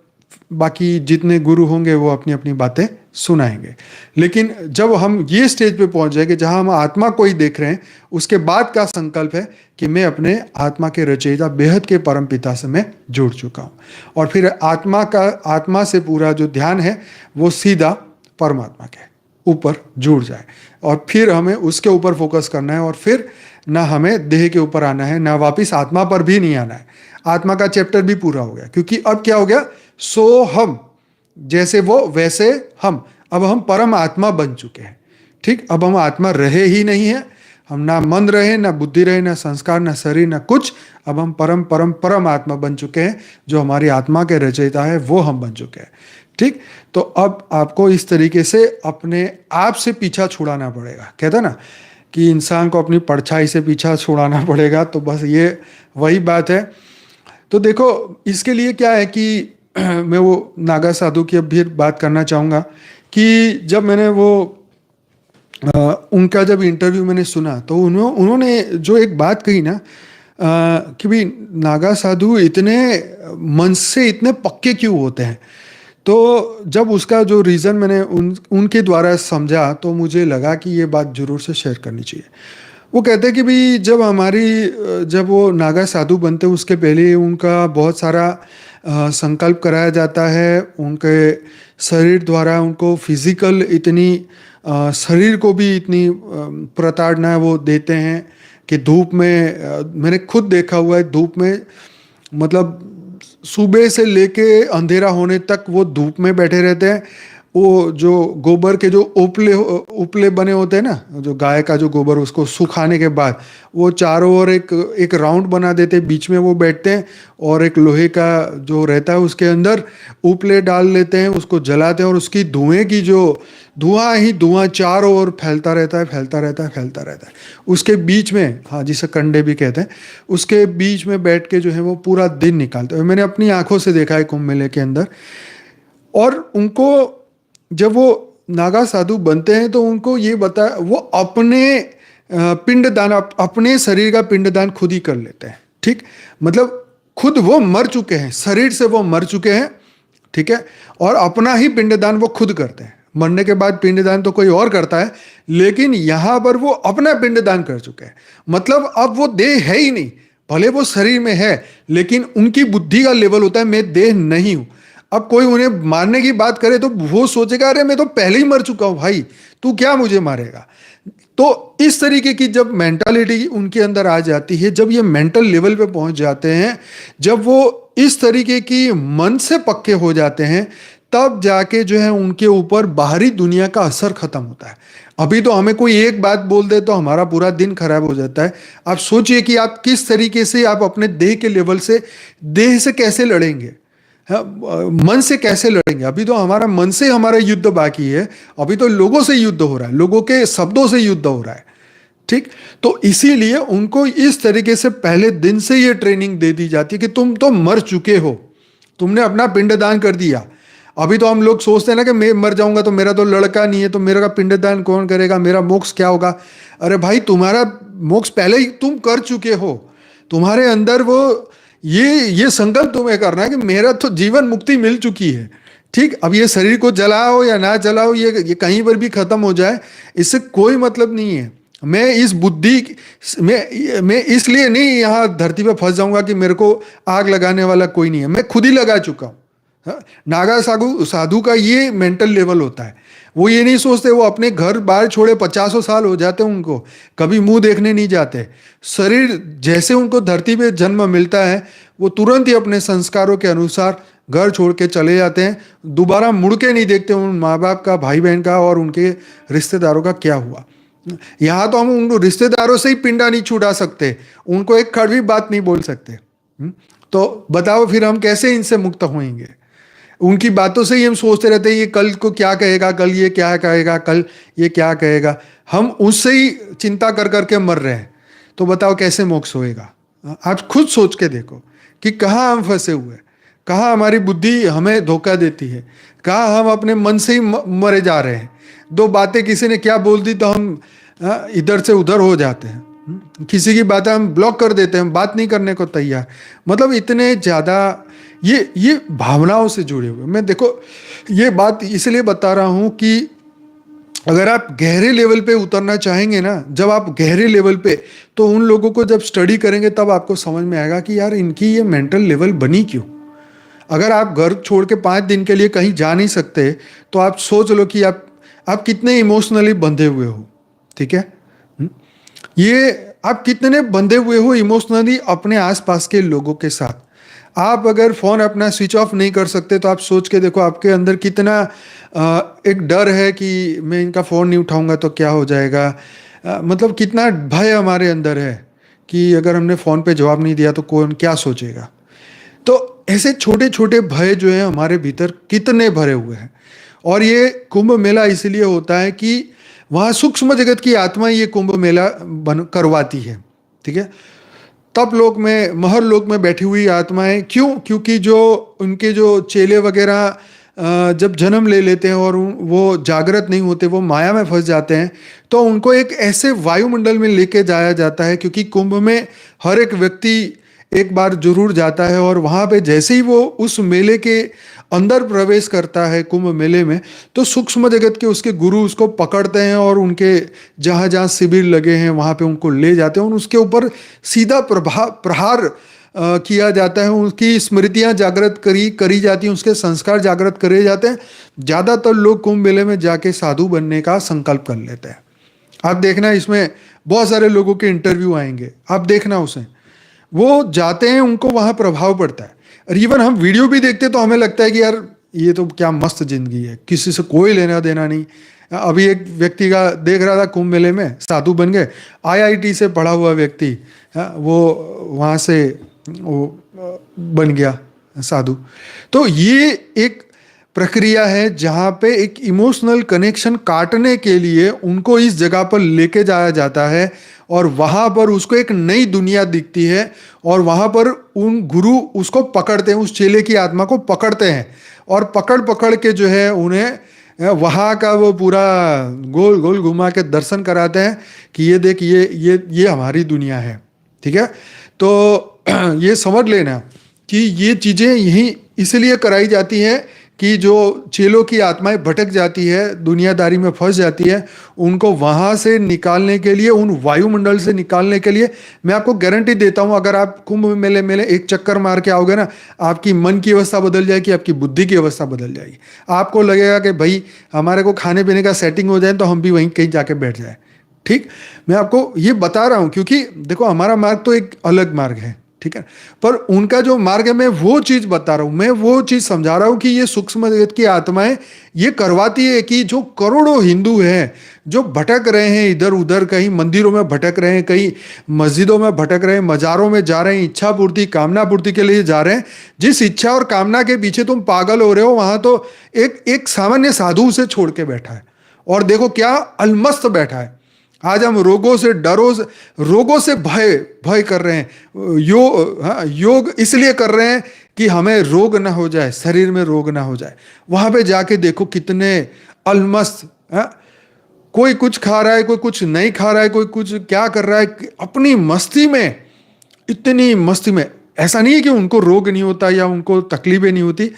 बाकी जितने गुरु होंगे वो अपनी अपनी बातें सुनाएंगे। लेकिन जब हम ये स्टेज पे पहुंच जाएंगे जहां हम आत्मा को ही देख रहे हैं, उसके बाद का संकल्प है कि मैं अपने आत्मा के रचयिता बेहद के परम पिता से मैं जुड़ चुका हूं, और फिर आत्मा से पूरा जो ध्यान है वो सीधा परमात्मा के ऊपर जुड़ जाए, और फिर हमें उसके ऊपर फोकस करना है। और फिर ना हमें देह के ऊपर आना है, ना वापिस आत्मा पर भी नहीं आना है। आत्मा का चैप्टर भी पूरा हो गया, क्योंकि अब क्या हो गया, सो हम जैसे वो वैसे हम, अब हम परम आत्मा बन चुके हैं। ठीक, अब हम आत्मा रहे ही नहीं है, हम ना मन रहे, ना बुद्धि रहे, ना संस्कार, ना शरीर, ना कुछ। अब हम परम आत्मा बन चुके हैं। जो हमारी आत्मा के रचयिता है वो हम बन चुके हैं। ठीक, तो अब आपको इस तरीके से अपने आप से पीछा छुड़ाना पड़ेगा। कहते हैं ना कि इंसान को अपनी परछाई से पीछा छुड़ाना पड़ेगा, तो बस ये वही बात है। तो देखो, इसके लिए क्या है कि मैं वो नागा साधु की अब भी बात करना चाहूँगा कि जब मैंने वो उनका जब इंटरव्यू मैंने सुना, तो उन्होंने जो एक बात कही ना कि भाई नागा साधु इतने मन से इतने पक्के क्यों होते हैं। तो जब उसका जो रीज़न मैंने उनके द्वारा समझा, तो मुझे लगा कि ये बात ज़रूर से शेयर करनी चाहिए। वो कहते हैं कि भाई जब वो नागा साधु बनते उसके पहले उनका बहुत सारा संकल्प कराया जाता है। उनके शरीर द्वारा उनको फिजिकल इतनी शरीर को भी इतनी प्रताड़ना वो देते हैं कि धूप में मैंने खुद देखा हुआ है, धूप में मतलब सुबह से लेके अंधेरा होने तक वो धूप में बैठे रहते हैं। वो जो गोबर के जो उपले उपले बने होते हैं ना, जो गाय का जो गोबर, उसको सुखाने के बाद वो चारों ओर एक एक राउंड बना देते हैं, बीच में वो बैठते हैं और एक लोहे का जो रहता है उसके अंदर उपले डाल लेते हैं, उसको जलाते हैं और उसकी धुएं की जो धुआं ही धुआं चारों ओर फैलता रहता है, फैलता रहता है, फैलता रहता है। उसके बीच में, हाँ, जिसे कंडे भी कहते हैं, उसके बीच में बैठ के जो है वो पूरा दिन निकालते हैं। मैंने अपनी आंखों से देखा है कुंभ मेले के अंदर। और उनको, जब वो नागा साधु बनते हैं तो उनको ये बता, वो अपने पिंडदान, अपने शरीर का पिंडदान खुद ही कर लेते हैं। ठीक, मतलब खुद वो मर चुके हैं, शरीर से वो मर चुके हैं, ठीक है, और अपना ही पिंडदान वो खुद करते हैं। मरने के बाद पिंडदान तो कोई और करता है, लेकिन यहां पर वो अपना पिंडदान कर चुके हैं। मतलब अब वो देह है ही नहीं, भले वो शरीर में है, लेकिन उनकी बुद्धि का लेवल होता है मैं देह नहीं हूं। अब कोई उन्हें मारने की बात करे तो वो सोचेगा अरे मैं तो पहले ही मर चुका हूं भाई, तू क्या मुझे मारेगा। तो इस तरीके की जब मेंटालिटी उनके अंदर आ जाती है, जब ये मेंटल लेवल पे पहुंच जाते हैं, जब वो इस तरीके की मन से पक्के हो जाते हैं, तब जाके जो है उनके ऊपर बाहरी दुनिया का असर खत्म होता है। अभी तो हमें कोई एक बात बोल दे तो हमारा पूरा दिन खराब हो जाता है। आप सोचिए कि आप किस तरीके से आप अपने देह के लेवल से, देह से कैसे लड़ेंगे, हाँ, मन से कैसे लड़ेंगे। अभी तो हमारा मन से हमारा युद्ध बाकी है, अभी तो लोगों से युद्ध हो रहा है, लोगों के शब्दों से युद्ध हो रहा है। ठीक, तो इसीलिए उनको इस तरीके से पहले दिन से ये ट्रेनिंग दे दी जाती है कि तुम तो मर चुके हो, तुमने अपना पिंडदान कर दिया। अभी तो हम लोग सोचते हैं ना कि मैं मर जाऊंगा तो मेरा तो लड़का नहीं है, तो मेरा का पिंडदान कौन करेगा, मेरा मोक्ष क्या होगा। अरे भाई, तुम्हारा मोक्ष पहले ही तुम कर चुके हो। तुम्हारे अंदर वो ये संकल्प तुम्हें करना है कि मेरा तो जीवन मुक्ति मिल चुकी है। ठीक, अब ये शरीर को जलाओ या ना जलाओ, ये कहीं पर भी खत्म हो जाए, इससे कोई मतलब नहीं है। मैं इस बुद्धि मैं इसलिए नहीं यहाँ धरती पे फंस जाऊंगा कि मेरे को आग लगाने वाला कोई नहीं है, मैं खुद ही लगा चुका हूँ। हाँ, नागा साधु का ये मेंटल लेवल होता है। वो ये नहीं सोचते, वो अपने घर बार छोड़े 50 साल हो जाते हैं उनको, कभी मुंह देखने नहीं जाते। शरीर जैसे उनको धरती पे जन्म मिलता है, वो तुरंत ही अपने संस्कारों के अनुसार घर छोड़ के चले जाते हैं, दोबारा मुड़ के नहीं देखते उन माँ बाप का, भाई बहन का और उनके रिश्तेदारों का क्या हुआ। यहाँ तो हम उन रिश्तेदारों से ही पिंडा नहीं छुड़ा सकते, उनको एक कड़वी बात नहीं बोल सकते। तो बताओ फिर हम कैसे इनसे मुक्त होंगे। उनकी बातों से ही हम सोचते रहते हैं ये कल को क्या कहेगा, कल ये क्या कहेगा, कल ये क्या कहेगा, हम उससे ही चिंता कर करके मर रहे हैं। तो बताओ कैसे मोक्ष होएगा। आप खुद सोच के देखो कि कहाँ हम फंसे हुए, कहाँ हमारी बुद्धि हमें धोखा देती है, कहाँ हम अपने मन से ही मरे जा रहे हैं। दो बातें किसी ने क्या बोल दी तो हम इधर से उधर हो जाते हैं, किसी की बातें हम ब्लॉक कर देते हैं, हम बात नहीं करने को तैयार। मतलब इतने ज़्यादा ये भावनाओं से जुड़े हुए। मैं देखो ये बात इसलिए बता रहा हूँ कि अगर आप गहरे लेवल पे उतरना चाहेंगे ना, जब आप गहरे लेवल पे, तो उन लोगों को जब स्टडी करेंगे तब आपको समझ में आएगा कि यार इनकी ये मेंटल लेवल बनी क्यों। अगर आप घर छोड़ के 5 दिन के लिए कहीं जा नहीं सकते तो आप सोच लो कि आप कितने इमोशनली बंधे हुए हो। ठीक है, ये आप कितने बंधे हुए हो इमोशनली अपने आसपास के लोगों के साथ। आप अगर फ़ोन अपना स्विच ऑफ नहीं कर सकते तो आप सोच के देखो आपके अंदर कितना एक डर है कि मैं इनका फ़ोन नहीं उठाऊंगा तो क्या हो जाएगा। मतलब कितना भय हमारे अंदर है कि अगर हमने फ़ोन पे जवाब नहीं दिया तो कौन क्या सोचेगा। तो ऐसे छोटे छोटे भय जो है हमारे भीतर कितने भरे हुए हैं। और ये कुंभ मेला इसलिए होता है कि वहाँ सूक्ष्म जगत की आत्मा ये कुंभ मेला करवाती है। ठीक है, तप लोक में, महर लोक में बैठी हुई आत्माएं, क्यों? क्योंकि जो उनके जो चेले वगैरह जब जन्म ले लेते हैं और वो जागृत नहीं होते, वो माया में फंस जाते हैं, तो उनको एक ऐसे वायुमंडल में लेके जाया जाता है। क्योंकि कुंभ में हर एक व्यक्ति एक बार जरूर जाता है और वहाँ पे जैसे ही वो उस मेले के अंदर प्रवेश करता है कुंभ मेले में, तो सूक्ष्म जगत के उसके गुरु उसको पकड़ते हैं और उनके जहाँ जहाँ शिविर लगे हैं वहाँ पे उनको ले जाते हैं और उसके ऊपर सीधा प्रहार किया जाता है। उसकी स्मृतियाँ जागृत करी जाती हैं, उसके संस्कार जागृत करे जाते हैं। ज़्यादातर लोग कुंभ मेले में जाके साधु बनने का संकल्प कर लेते हैं। आप देखना, इसमें बहुत सारे लोगों के इंटरव्यू आएंगे, आप देखना उसे, वो जाते हैं, उनको वहाँ प्रभाव पड़ता है। और इवन हम वीडियो भी देखते तो हमें लगता है कि यार ये तो क्या मस्त जिंदगी है, किसी से कोई लेना देना नहीं। अभी एक व्यक्ति का देख रहा था कुंभ मेले में, साधु बन गए, आईआईटी से पढ़ा हुआ व्यक्ति, वो वहाँ से वो बन गया साधु। तो ये एक प्रक्रिया है जहाँ पे एक इमोशनल कनेक्शन काटने के लिए उनको इस जगह पर लेके जाया जाता है, और वहाँ पर उसको एक नई दुनिया दिखती है, और वहाँ पर उन गुरु उसको पकड़ते हैं, उस चेले की आत्मा को पकड़ते हैं, और पकड़ पकड़ के जो है उन्हें वहाँ का वो पूरा गोल गोल घुमा के दर्शन कराते हैं कि ये देख, ये हमारी दुनिया है। ठीक है, तो ये समझ लेना कि ये चीज़ें यहीं इसलिए कराई जाती है कि जो चेलों की आत्माएं भटक जाती है, दुनियादारी में फंस जाती है, उनको वहाँ से निकालने के लिए, उन वायुमंडल से निकालने के लिए। मैं आपको गारंटी देता हूँ, अगर आप कुंभ मेले में एक चक्कर मार के आओगे ना, आपकी मन की अवस्था बदल जाएगी, आपकी बुद्धि की अवस्था बदल जाएगी। आपको लगेगा कि भाई हमारे को खाने पीने का सेटिंग हो जाए तो हम भी वहीं कहीं जाके बैठ जाए। ठीक, मैं आपको ये बता रहा हूँ क्योंकि देखो हमारा मार्ग तो एक अलग मार्ग है, ठीक है, पर उनका जो मार्ग है मैं वो चीज बता रहा हूं, मैं वो चीज समझा रहा हूं कि ये सूक्ष्म जगत की आत्माएं ये करवाती है कि जो करोड़ों हिंदू हैं जो भटक रहे हैं इधर उधर, कहीं मंदिरों में भटक रहे हैं, कहीं मस्जिदों में भटक रहे हैं, मजारों में जा रहे हैं, इच्छा पूर्ति कामना पूर्ति के लिए जा रहे हैं। जिस इच्छा और कामना के पीछे तुम पागल हो रहे हो, वहां तो एक सामान्य साधु उसे छोड़ के बैठा है, और देखो क्या अलमस्त बैठा है। आज हम रोगों से रोगों से भय कर रहे हैं। योग इसलिए कर रहे हैं कि हमें रोग ना हो जाए, शरीर में रोग ना हो जाए। वहां पे जाके देखो कितने अलमस्त, कोई कुछ खा रहा है, कोई कुछ नहीं खा रहा है, कोई कुछ क्या कर रहा है, अपनी मस्ती में, इतनी मस्ती में। ऐसा नहीं है कि उनको रोग नहीं होता या उनको तकलीफें नहीं होती,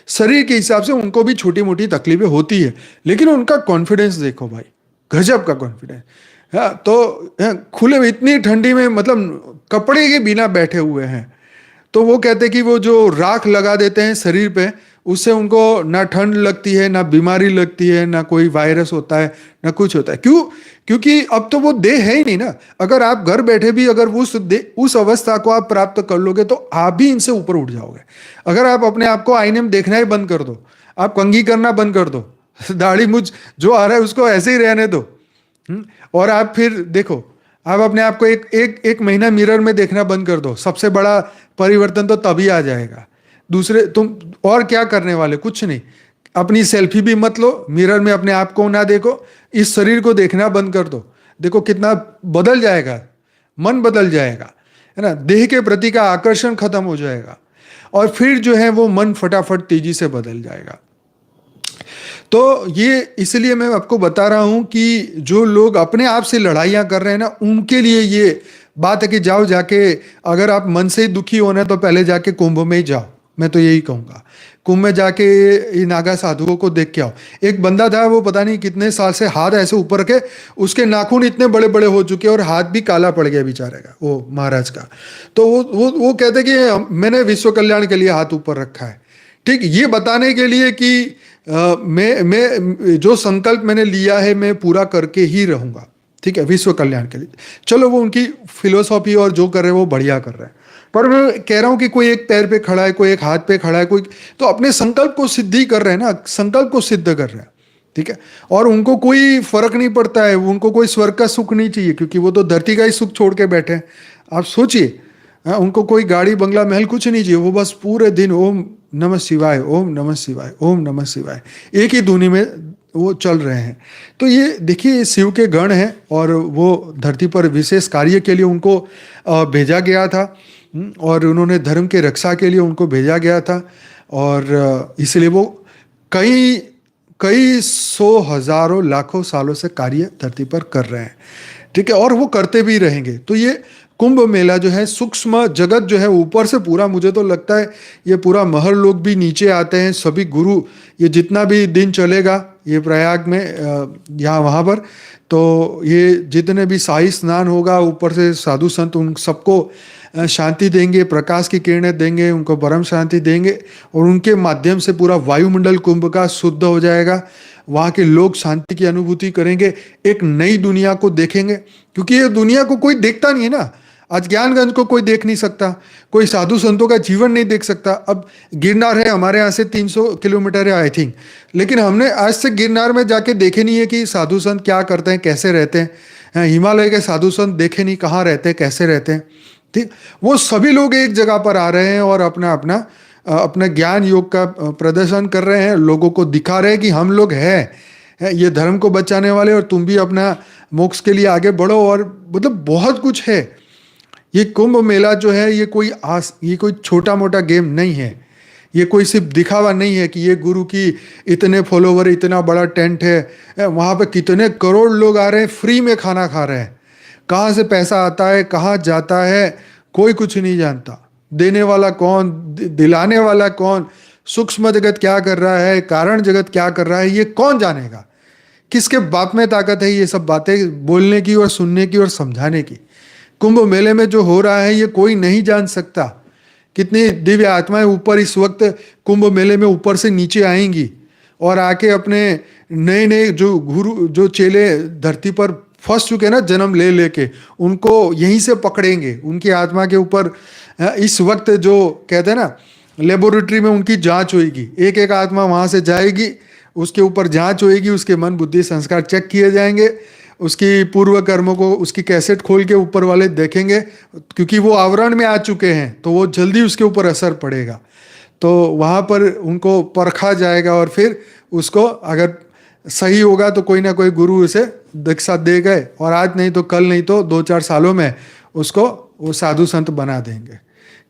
शरीर के हिसाब से उनको भी छोटी मोटी तकलीफें होती है, लेकिन उनका कॉन्फिडेंस देखो भाई, गजब का कॉन्फिडेंस। तो खुले में इतनी ठंडी में, मतलब कपड़े के बिना बैठे हुए हैं। तो वो कहते कि वो जो राख लगा देते हैं शरीर पे, उससे उनको ना ठंड लगती है, ना बीमारी लगती है, ना कोई वायरस होता है, ना कुछ होता है। क्यों? क्योंकि अब तो वो देह है ही नहीं ना। अगर आप घर बैठे भी अगर उस अवस्था को आप प्राप्त कर लोगे तो आप भी इनसे ऊपर उठ जाओगे। अगर आप अपने आप को आईने में देखना ही बंद कर दो, आप कंघी करना बंद कर दो, दाढ़ी मुझ जो आ रहा है उसको ऐसे ही रहने दो, और आप फिर देखो, आप अपने आप को एक महीना मिरर में देखना बंद कर दो, सबसे बड़ा परिवर्तन तो तभी आ जाएगा। दूसरे तुम और क्या करने वाले? कुछ नहीं। अपनी सेल्फी भी मत लो, मिरर में अपने आप को ना देखो, इस शरीर को देखना बंद कर दो। देखो कितना बदल जाएगा, मन बदल जाएगा, है ना। देह के प्रति का आकर्षण खत्म हो जाएगा, और फिर जो है वो मन फटाफट तेजी से बदल जाएगा। तो ये इसलिए मैं आपको बता रहा हूं कि जो लोग अपने आप से लड़ाइयां कर रहे हैं ना, उनके लिए ये बात है कि जाओ जाके, अगर आप मन से दुखी होना है तो पहले जाके कुंभ में ही जाओ। मैं तो यही कहूँगा, कुंभ में जाके ये नागा साधुओं को देख के आओ। एक बंदा था, वो पता नहीं कितने साल से हाथ ऐसे ऊपर के, उसके नाखून इतने बड़े बड़े हो चुके और हाथ भी काला पड़ गया बेचारे का, वो महाराज का। तो वो कहते कि मैंने विश्व कल्याण के लिए हाथ ऊपर रखा है। ठीक, ये बताने के लिए कि मैं जो संकल्प मैंने लिया है मैं पूरा करके ही रहूंगा। ठीक है, विश्व कल्याण के लिए। चलो वो उनकी फिलोसॉफी और जो कर रहे हैं वो बढ़िया कर रहे हैं, पर मैं कह रहा हूं कि कोई एक पैर पे खड़ा है, कोई एक हाथ पे खड़ा है, कोई तो अपने संकल्प को सिद्धि कर रहे हैं ना, संकल्प को सिद्ध कर रहे हैं। ठीक है, और उनको कोई फर्क नहीं पड़ता है, उनको कोई स्वर्ग का सुख नहीं चाहिए, क्योंकि वो तो धरती का ही सुख छोड़ के बैठे हैं। आप सोचिए, उनको कोई गाड़ी बंगला महल कुछ नहीं चाहिए, वो बस पूरे दिन ओम नमः शिवाय, ओम नमः शिवाय, ओम नमः शिवाय, एक ही धुनी में वो चल रहे हैं। तो ये देखिए शिव के गण हैं, और वो धरती पर विशेष कार्य के लिए उनको भेजा गया था, और उन्होंने धर्म के रक्षा के लिए उनको भेजा गया था, और इसलिए वो कई सौ हजारों लाखों सालों से कार्य धरती पर कर रहे हैं। ठीक है, और वो करते भी रहेंगे। तो ये कुंभ मेला जो है, सूक्ष्म जगत जो है ऊपर से पूरा, मुझे तो लगता है ये पूरा महर लोग भी नीचे आते हैं, सभी गुरु, ये जितना भी दिन चलेगा ये प्रयाग में यहाँ वहाँ पर, तो ये जितने भी शाही स्नान होगा, ऊपर से साधु संत उन सबको शांति देंगे, प्रकाश की किरणें देंगे, उनको परम शांति देंगे, और उनके माध्यम से पूरा वायुमंडल कुंभ का शुद्ध हो जाएगा। वहाँ के लोग शांति की अनुभूति करेंगे, एक नई दुनिया को देखेंगे, क्योंकि ये दुनिया को कोई देखता नहीं है ना। आज ज्ञानगंज को कोई देख नहीं सकता, कोई साधु संतों का जीवन नहीं देख सकता। अब गिरनार है हमारे यहाँ से 300 किलोमीटर है आई थिंक, लेकिन हमने आज से गिरनार में जाके देखे नहीं है कि साधु संत क्या करते हैं, कैसे रहते हैं। हिमालय के साधु संत देखे नहीं, कहाँ रहते हैं, कैसे रहते हैं। ठीक, वो सभी लोग एक जगह पर आ रहे हैं और अपना अपना अपना ज्ञान योग का प्रदर्शन कर रहे हैं, लोगों को दिखा रहे हैं कि हम लोग हैं ये धर्म को बचाने वाले, और तुम भी अपना मोक्ष के लिए आगे बढ़ो। और मतलब बहुत कुछ है। ये कुंभ मेला जो है ये कोई छोटा मोटा गेम नहीं है। ये कोई सिर्फ दिखावा नहीं है कि ये गुरु की इतने फॉलोवर, इतना बड़ा टेंट है, वहाँ पे कितने करोड़ लोग आ रहे हैं, फ्री में खाना खा रहे हैं। कहाँ से पैसा आता है, कहाँ जाता है, कोई कुछ नहीं जानता। देने वाला कौन, दिलाने वाला कौन, सूक्ष्म जगत क्या कर रहा है, कारण जगत क्या कर रहा है, ये कौन जानेगा। किसके बाप में ताकत है ये सब बातें बोलने की और सुनने की और समझाने की। कुंभ मेले में जो हो रहा है ये कोई नहीं जान सकता। कितनी दिव्य आत्माएं ऊपर इस वक्त कुंभ मेले में ऊपर से नीचे आएंगी और आके अपने नए नए जो गुरु, जो चेले धरती पर फंस चुके ना जन्म ले लेके, उनको यहीं से पकड़ेंगे। उनकी आत्मा के ऊपर इस वक्त जो कहते हैं ना लेबोरेटरी में उनकी जांच होगी। एक एक आत्मा वहां से जाएगी, उसके ऊपर जांच होएगी, उसके मन बुद्धि संस्कार चेक किए जाएंगे, उसकी पूर्व कर्मों को उसकी कैसेट खोल के ऊपर वाले देखेंगे, क्योंकि वो आवरण में आ चुके हैं तो वो जल्दी उसके ऊपर असर पड़ेगा। तो वहाँ पर उनको परखा जाएगा और फिर उसको अगर सही होगा तो कोई ना कोई गुरु उसे दीक्षा दे गए, और आज नहीं तो कल, नहीं तो 2-4 सालों में उसको वो साधु संत बना देंगे।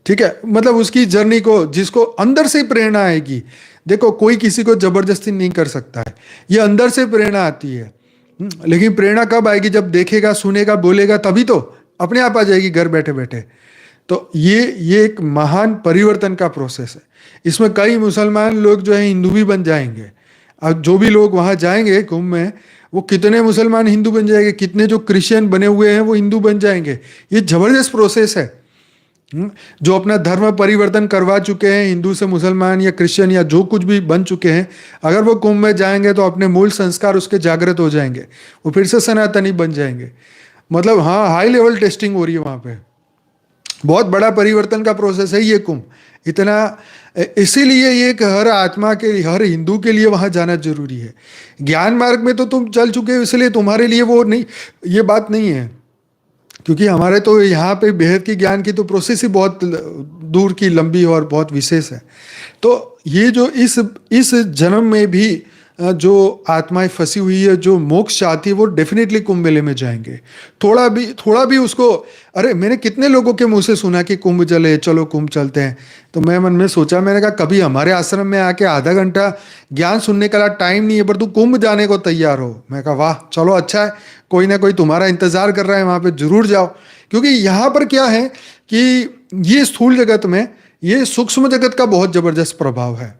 ठीक है, मतलब उसकी जर्नी को, जिसको अंदर से प्रेरणा आएगी। देखो कोई किसी को जबरदस्ती नहीं कर सकता है, ये अंदर से प्रेरणा आती है। लेकिन प्रेरणा कब आएगी? जब देखेगा, सुनेगा, बोलेगा, तभी तो अपने आप आ जाएगी घर बैठे बैठे। तो ये एक महान परिवर्तन का प्रोसेस है। इसमें कई मुसलमान लोग जो है हिंदू भी बन जाएंगे। अब जो भी लोग वहां जाएंगे कुंभ में, वो कितने मुसलमान हिंदू बन जाएंगे, कितने जो क्रिश्चियन बने हुए हैं वो हिंदू बन जाएंगे। ये जबरदस्त प्रोसेस है। जो अपना धर्म परिवर्तन करवा चुके हैं, हिंदू से मुसलमान या क्रिश्चियन या जो कुछ भी बन चुके हैं, अगर वो कुंभ में जाएंगे तो अपने मूल संस्कार उसके जागृत हो जाएंगे, वो फिर से सनातनी बन जाएंगे। मतलब हाँ, हाई लेवल टेस्टिंग हो रही है वहां पे। बहुत बड़ा परिवर्तन का प्रोसेस है ये कुंभ। इतना इसीलिए ये हर आत्मा के, हर हिंदू के लिए वहां जाना जरूरी है। ज्ञान मार्ग में तो तुम चल चुके हो, इसलिए तुम्हारे लिए वो नहीं, ये बात नहीं है। क्योंकि हमारे तो यहाँ पे बेहद की ज्ञान की तो प्रोसेस ही बहुत दूर की, लंबी और बहुत विशेष है। तो ये जो इस जन्म में भी जो आत्माएं फंसी हुई है, जो मोक्ष चाहती है, वो डेफिनेटली कुंभ मेले में जाएंगे। थोड़ा भी उसको, अरे मैंने कितने लोगों के मुंह से सुना कि कुंभ चले, चलो कुंभ चलते हैं। तो मैं मन में सोचा, मैंने कहा कभी हमारे आश्रम में आके आधा घंटा ज्ञान सुनने का टाइम नहीं है, पर तू कुंभ जाने को तैयार हो। मैं कहा वाह, चलो अच्छा है, कोई ना कोई तुम्हारा इंतजार कर रहा है वहां पे, जरूर जाओ। क्योंकि यहाँ पर क्या है कि ये स्थूल जगत में ये सूक्ष्म जगत का बहुत जबरदस्त प्रभाव है।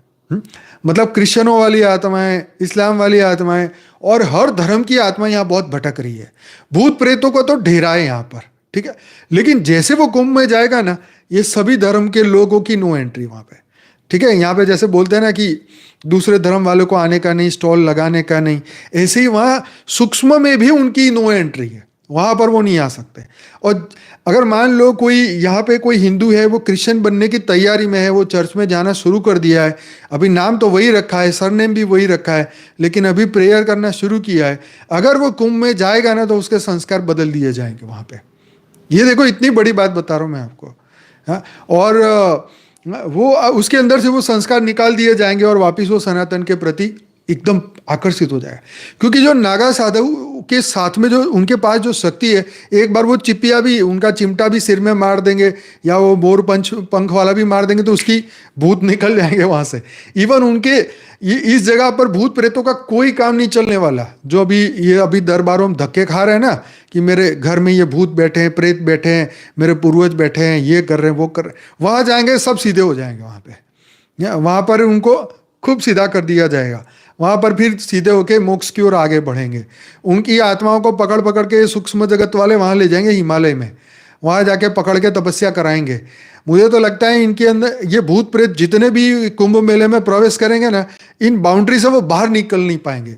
मतलब क्रिश्चियनों वाली आत्माएं, इस्लाम वाली आत्माएं और हर धर्म की आत्मा यहाँ बहुत भटक रही है। भूत प्रेतों को तो ढेरा है यहाँ पर, ठीक है। लेकिन जैसे वो कुंभ में जाएगा ना, ये सभी धर्म के लोगों की नो एंट्री वहां पे, ठीक है। यहाँ पे जैसे बोलते हैं ना कि दूसरे धर्म वालों को आने का नहीं, स्टॉल लगाने का नहीं, ऐसे ही वहाँ सूक्ष्म में भी उनकी नो एंट्री है, वहां पर वो नहीं आ सकते। और अगर मान लो कोई यहाँ पे कोई हिंदू है, वो क्रिश्चियन बनने की तैयारी में है, वो चर्च में जाना शुरू कर दिया है, अभी नाम तो वही रखा है, सरनेम भी वही रखा है, लेकिन अभी प्रेयर करना शुरू किया है, अगर वो कुंभ में जाएगा ना तो उसके संस्कार बदल दिए जाएंगे वहां पे। ये देखो, इतनी बड़ी बात बता रहा हूं मैं आपको। हाँ, और वो उसके अंदर से वो संस्कार निकाल दिए जाएंगे और वापिस वो सनातन के प्रति एकदम आकर्षित हो जाएगा। क्योंकि जो नागा साधु के साथ में जो उनके पास जो शक्ति है, एक बार वो चिपिया भी, उनका चिमटा भी सिर में मार देंगे या वो मोर पंख वाला भी मार देंगे तो उसकी भूत निकल जाएंगे वहां से। इवन उनके इस जगह पर भूत प्रेतों का कोई काम नहीं चलने वाला। जो अभी दरबारों में धक्के खा रहे हैं ना कि मेरे घर में ये भूत बैठे हैं, प्रेत बैठे हैं, मेरे पूर्वज बैठे हैं, ये कर रहे हैं, वो कर रहे हैं, वहां जाएंगे सब सीधे हो जाएंगे वहां पे। वहां पर उनको खूब सीधा कर दिया जाएगा। वहां पर फिर सीधे होके मोक्ष की ओर आगे बढ़ेंगे। उनकी आत्माओं को पकड़ पकड़ के सूक्ष्म जगत वाले वहां ले जाएंगे हिमालय में, वहां जाके पकड़ के तपस्या कराएंगे। मुझे तो लगता है इनके अंदर ये भूत प्रेत जितने भी कुंभ मेले में प्रवेश करेंगे ना, इन बाउंड्री से वो बाहर निकल नहीं पाएंगे।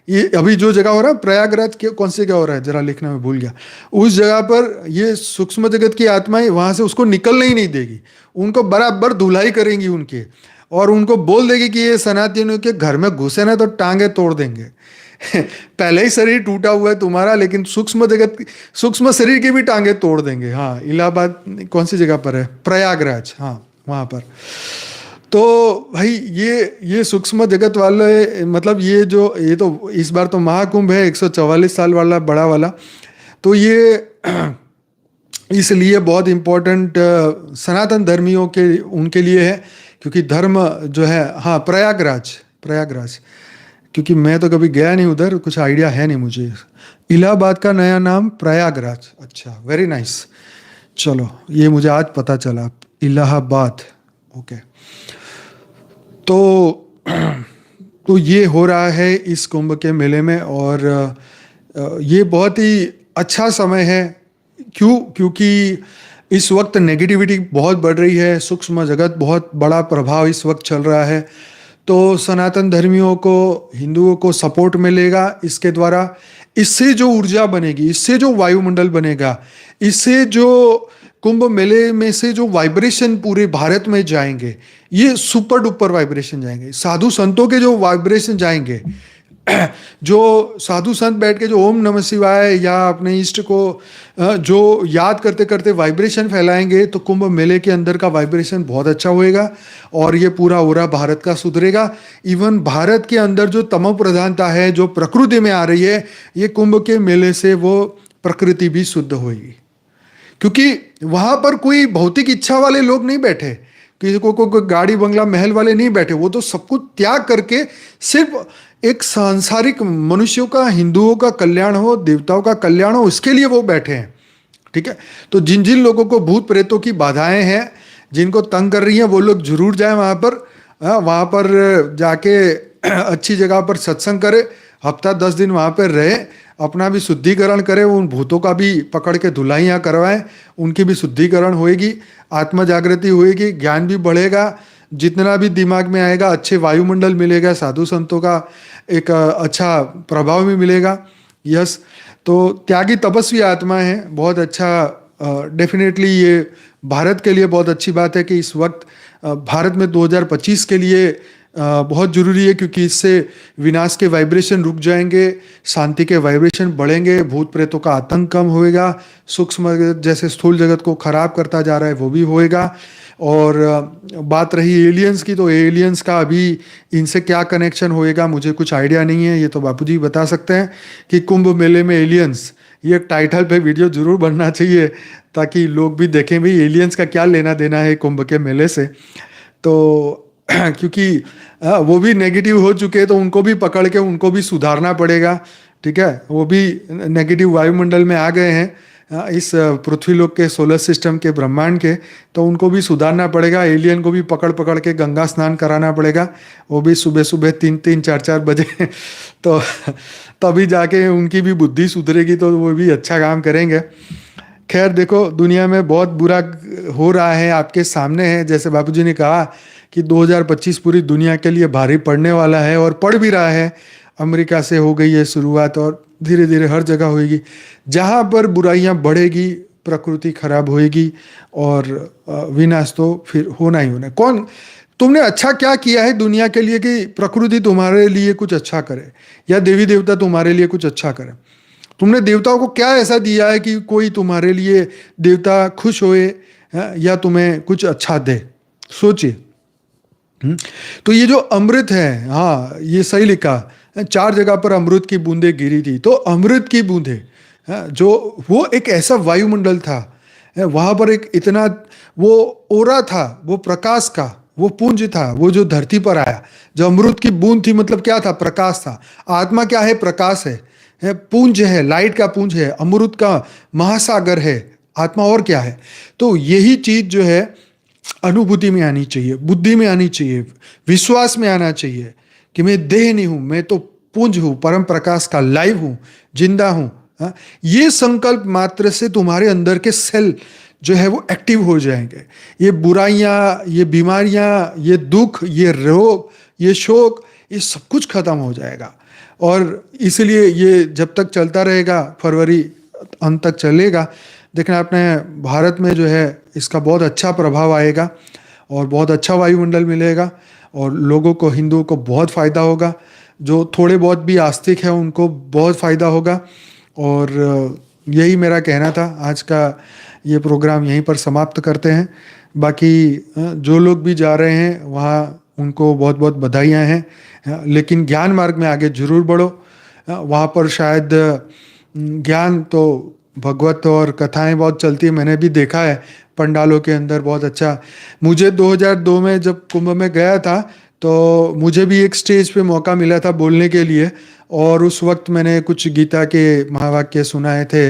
ये अभी जो जगह हो रहा है प्रयागराज के कौन सी जगह हो रहा है, जरा लिखना मैं भूल गया, उस जगह पर ये सूक्ष्म जगत की आत्माएं वहां से उसको निकलने ही नहीं देगी, उनको बराबर धुलाई करेंगी उनके, और उनको बोल देगी कि ये सनातनियों के घर में घुसे ना तो टांगे तोड़ देंगे। पहले ही शरीर टूटा हुआ है तुम्हारा, लेकिन सूक्ष्म जगत, सूक्ष्म शरीर की भी टांगे तोड़ देंगे। हाँ, इलाहाबाद कौन सी जगह पर है, प्रयागराज, हाँ वहां पर। तो भाई ये सूक्ष्म जगत वाले, मतलब ये तो इस बार तो महाकुंभ है 144 साल वाला बड़ा वाला, तो ये इसलिए बहुत इम्पोर्टेंट सनातन धर्मियों के उनके लिए है, क्योंकि धर्म जो है, हाँ प्रयागराज, प्रयागराज, क्योंकि मैं तो कभी गया नहीं उधर, कुछ आइडिया है नहीं मुझे। इलाहाबाद का नया नाम प्रयागराज, अच्छा वेरी नाइस, चलो ये मुझे आज पता चला, इलाहाबाद, ओके। तो ये हो रहा है इस कुंभ के मेले में, और ये बहुत ही अच्छा समय है। क्योंकि इस वक्त नेगेटिविटी बहुत बढ़ रही है, सूक्ष्म जगत बहुत बड़ा प्रभाव इस वक्त चल रहा है, तो सनातन धर्मियों को, हिंदुओं को सपोर्ट मिलेगा इसके द्वारा। इससे जो ऊर्जा बनेगी, इससे जो वायुमंडल बनेगा, इससे जो कुंभ मेले में से जो वाइब्रेशन पूरे भारत में जाएंगे, ये सुपर डुपर वाइब्रेशन जाएंगे। साधु संतों के जो वाइब्रेशन जाएंगे, जो साधु संत बैठ के जो ओम नमः शिवाय या अपने इष्ट को जो याद करते करते वाइब्रेशन फैलाएंगे, तो कुंभ मेले के अंदर का वाइब्रेशन बहुत अच्छा होएगा, और ये पूरा ओरा भारत का सुधरेगा। इवन भारत के अंदर जो तमो प्रधानता है, जो प्रकृति में आ रही है, ये कुंभ के मेले से वो प्रकृति भी शुद्ध होगी। क्योंकि वहां पर कोई भौतिक इच्छा वाले लोग नहीं बैठे, किसी को गाड़ी बंगला महल वाले नहीं बैठे, वो तो सब कुछ त्याग करके सिर्फ एक सांसारिक मनुष्यों का, हिंदुओं का कल्याण हो, देवताओं का कल्याण हो, उसके लिए वो बैठे हैं। ठीक है, तो जिन जिन लोगों को भूत प्रेतों की बाधाएं हैं, जिनको तंग कर रही हैं, वो लोग जरूर जाए वहां पर। वहां पर जाके अच्छी जगह पर सत्संग करे, हफ्ता 10 दिन वहां पर रहे, अपना भी शुद्धिकरण करे, उन भूतों का भी पकड़ के धुलाइयाँ करवाएं, उनकी भी शुद्धिकरण होएगी, आत्मा जागृति होएगी, ज्ञान भी बढ़ेगा, जितना भी दिमाग में आएगा अच्छे वायुमंडल मिलेगा, साधु संतों का एक अच्छा प्रभाव भी मिलेगा। यस, तो त्यागी तपस्वी आत्मा है, बहुत अच्छा। डेफिनेटली ये भारत के लिए बहुत अच्छी बात है कि इस वक्त भारत में 2025 के लिए बहुत जरूरी है, क्योंकि इससे विनाश के वाइब्रेशन रुक जाएंगे, शांति के वाइब्रेशन बढ़ेंगे, भूत प्रेतों का आतंक कम होएगा, सूक्ष्म जैसे स्थूल जगत को खराब करता जा रहा है वो भी होएगा। और बात रही एलियंस की, तो एलियंस का अभी इनसे क्या कनेक्शन होएगा मुझे कुछ आइडिया नहीं है, ये तो बापूजी बता सकते हैं। कि कुंभ मेले में एलियंस, ये एक टाइटल पे वीडियो जरूर बनना चाहिए, ताकि लोग भी देखें भाई एलियंस का क्या लेना देना है कुंभ के मेले से। तो क्योंकि वो भी नेगेटिव हो चुके हैं, तो उनको भी पकड़ के उनको भी सुधारना पड़ेगा। ठीक है, वो भी नेगेटिव वायुमंडल में आ गए हैं, इस पृथ्वी लोक के, सोलर सिस्टम के, ब्रह्मांड के, तो उनको भी सुधारना पड़ेगा। एलियन को भी पकड़ पकड़ के गंगा स्नान कराना पड़ेगा, वो भी सुबह सुबह 3-3, 4-4 बजे तो तभी जाके उनकी भी बुद्धि सुधरेगी, तो वो भी अच्छा काम करेंगे। खैर देखो, दुनिया में बहुत बुरा हो रहा है, आपके सामने है। जैसे बापूजी ने कहा कि 2025 पूरी दुनिया के लिए भारी पड़ने वाला है, और पड़ भी रहा है। अमेरिका से हो गई है शुरुआत, और धीरे धीरे हर जगह होएगी। जहाँ पर बुराइयाँ बढ़ेगी, प्रकृति खराब होएगी, और विनाश तो फिर होना ही होना। कौन, तुमने अच्छा क्या किया है दुनिया के लिए कि प्रकृति तुम्हारे लिए कुछ अच्छा करे, या देवी देवता तुम्हारे लिए कुछ अच्छा करे? तुमने देवताओं को क्या ऐसा दिया है कि कोई तुम्हारे लिए देवता खुश होए या तुम्हें कुछ अच्छा दे? सोचिए। तो ये जो अमृत है, हाँ ये सही लिखा, 4 जगह पर अमृत की बूंदे गिरी थी। तो अमृत की बूंदे, जो वो एक ऐसा वायुमंडल था, वहां पर एक इतना वो ओरा था, वो प्रकाश का वो पुंज था, वो जो धरती पर आया, जो अमृत की बूंद थी, मतलब क्या था? प्रकाश था। आत्मा क्या है? प्रकाश है, पुंज है, लाइट का पुंज है, अमृत का महासागर है आत्मा, और क्या है? तो यही चीज जो है अनुभूति में आनी चाहिए, बुद्धि में आनी चाहिए, विश्वास में आना चाहिए कि मैं देह नहीं हूं, मैं तो पुंज हूं, परम प्रकाश का लाइव हूं, जिंदा हूं। ये संकल्प मात्र से तुम्हारे अंदर के सेल जो है वो एक्टिव हो जाएंगे। ये बुराइयां, ये बीमारियां, ये दुख, ये रोग, ये शोक, ये सब कुछ खत्म हो जाएगा। और इसलिए ये जब तक चलता रहेगा, फरवरी अंत तक चलेगा, देखना अपने भारत में जो है इसका बहुत अच्छा प्रभाव आएगा और बहुत अच्छा वायुमंडल मिलेगा और लोगों को, हिंदुओं को बहुत फ़ायदा होगा। जो थोड़े बहुत भी आस्तिक हैं उनको बहुत फ़ायदा होगा। और यही मेरा कहना था। आज का ये प्रोग्राम यहीं पर समाप्त करते हैं। बाकी जो लोग भी जा रहे हैं वहाँ उनको बहुत बहुत बधाइयाँ हैं। लेकिन ज्ञान मार्ग में आगे जरूर बढ़ो। वहाँ पर शायद ज्ञान तो भगवत और कथाएं बहुत चलती है, मैंने भी देखा है पंडालों के अंदर बहुत अच्छा। मुझे 2002 में जब कुंभ में गया था तो मुझे भी एक स्टेज पे मौका मिला था बोलने के लिए, और उस वक्त मैंने कुछ गीता के महावाक्य सुनाए थे।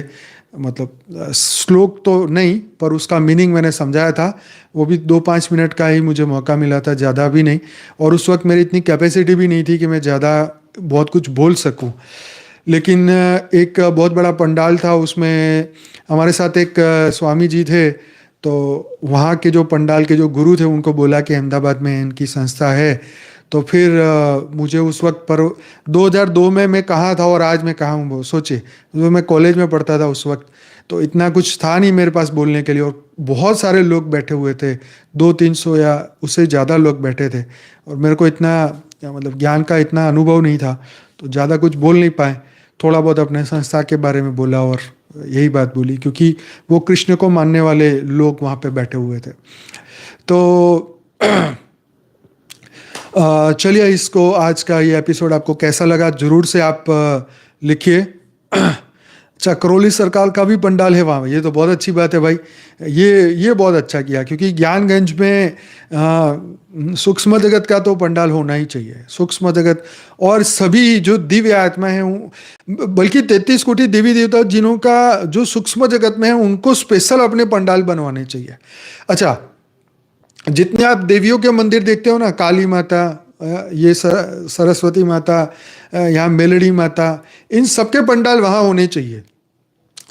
मतलब श्लोक तो नहीं पर उसका मीनिंग मैंने समझाया था। वो भी 2-5 मिनट का ही मुझे मौका मिला था, ज़्यादा भी नहीं। और उस वक्त मेरी इतनी कैपेसिटी भी नहीं थी कि मैं ज़्यादा बहुत कुछ बोल सकूं। लेकिन एक बहुत बड़ा पंडाल था, उसमें हमारे साथ एक स्वामी जी थे। तो वहाँ के जो पंडाल के जो गुरु थे उनको बोला कि अहमदाबाद में इनकी संस्था है। तो फिर मुझे उस वक्त पर 2002 में मैं कहाँ था और आज मैं कहाँ हूँ, वो सोचे। तो मैं कॉलेज में पढ़ता था उस वक्त, तो इतना कुछ था नहीं मेरे पास बोलने के लिए, और बहुत सारे लोग बैठे हुए थे, 200-300 या उससे ज़्यादा लोग बैठे थे। और मेरे को इतना मतलब ज्ञान का इतना अनुभव नहीं था, तो ज़्यादा कुछ बोल नहीं पाए। थोड़ा बहुत अपने संस्था के बारे में बोला और यही बात बोली, क्योंकि वो कृष्ण को मानने वाले लोग वहाँ पे बैठे हुए थे। तो चलिए, इसको आज का ये एपिसोड आपको कैसा लगा जरूर से आप लिखिए। अच्छा, करौली सरकार का भी पंडाल है वहाँ, ये तो बहुत अच्छी बात है भाई। ये बहुत अच्छा किया, क्योंकि ज्ञानगंज में सूक्ष्म जगत का तो पंडाल होना ही चाहिए। सूक्ष्म जगत और सभी जो दिव्य आत्मा है, बल्कि 33 कोटि देवी देवता जिन्हों का जो सूक्ष्म जगत में है उनको स्पेशल अपने पंडाल बनवाने चाहिए। अच्छा, जितने आप देवियों के मंदिर देखते हो ना, काली माता, ये सरस्वती माता, यहाँ मेलड़ी माता, इन सबके पंडाल वहाँ होने चाहिए।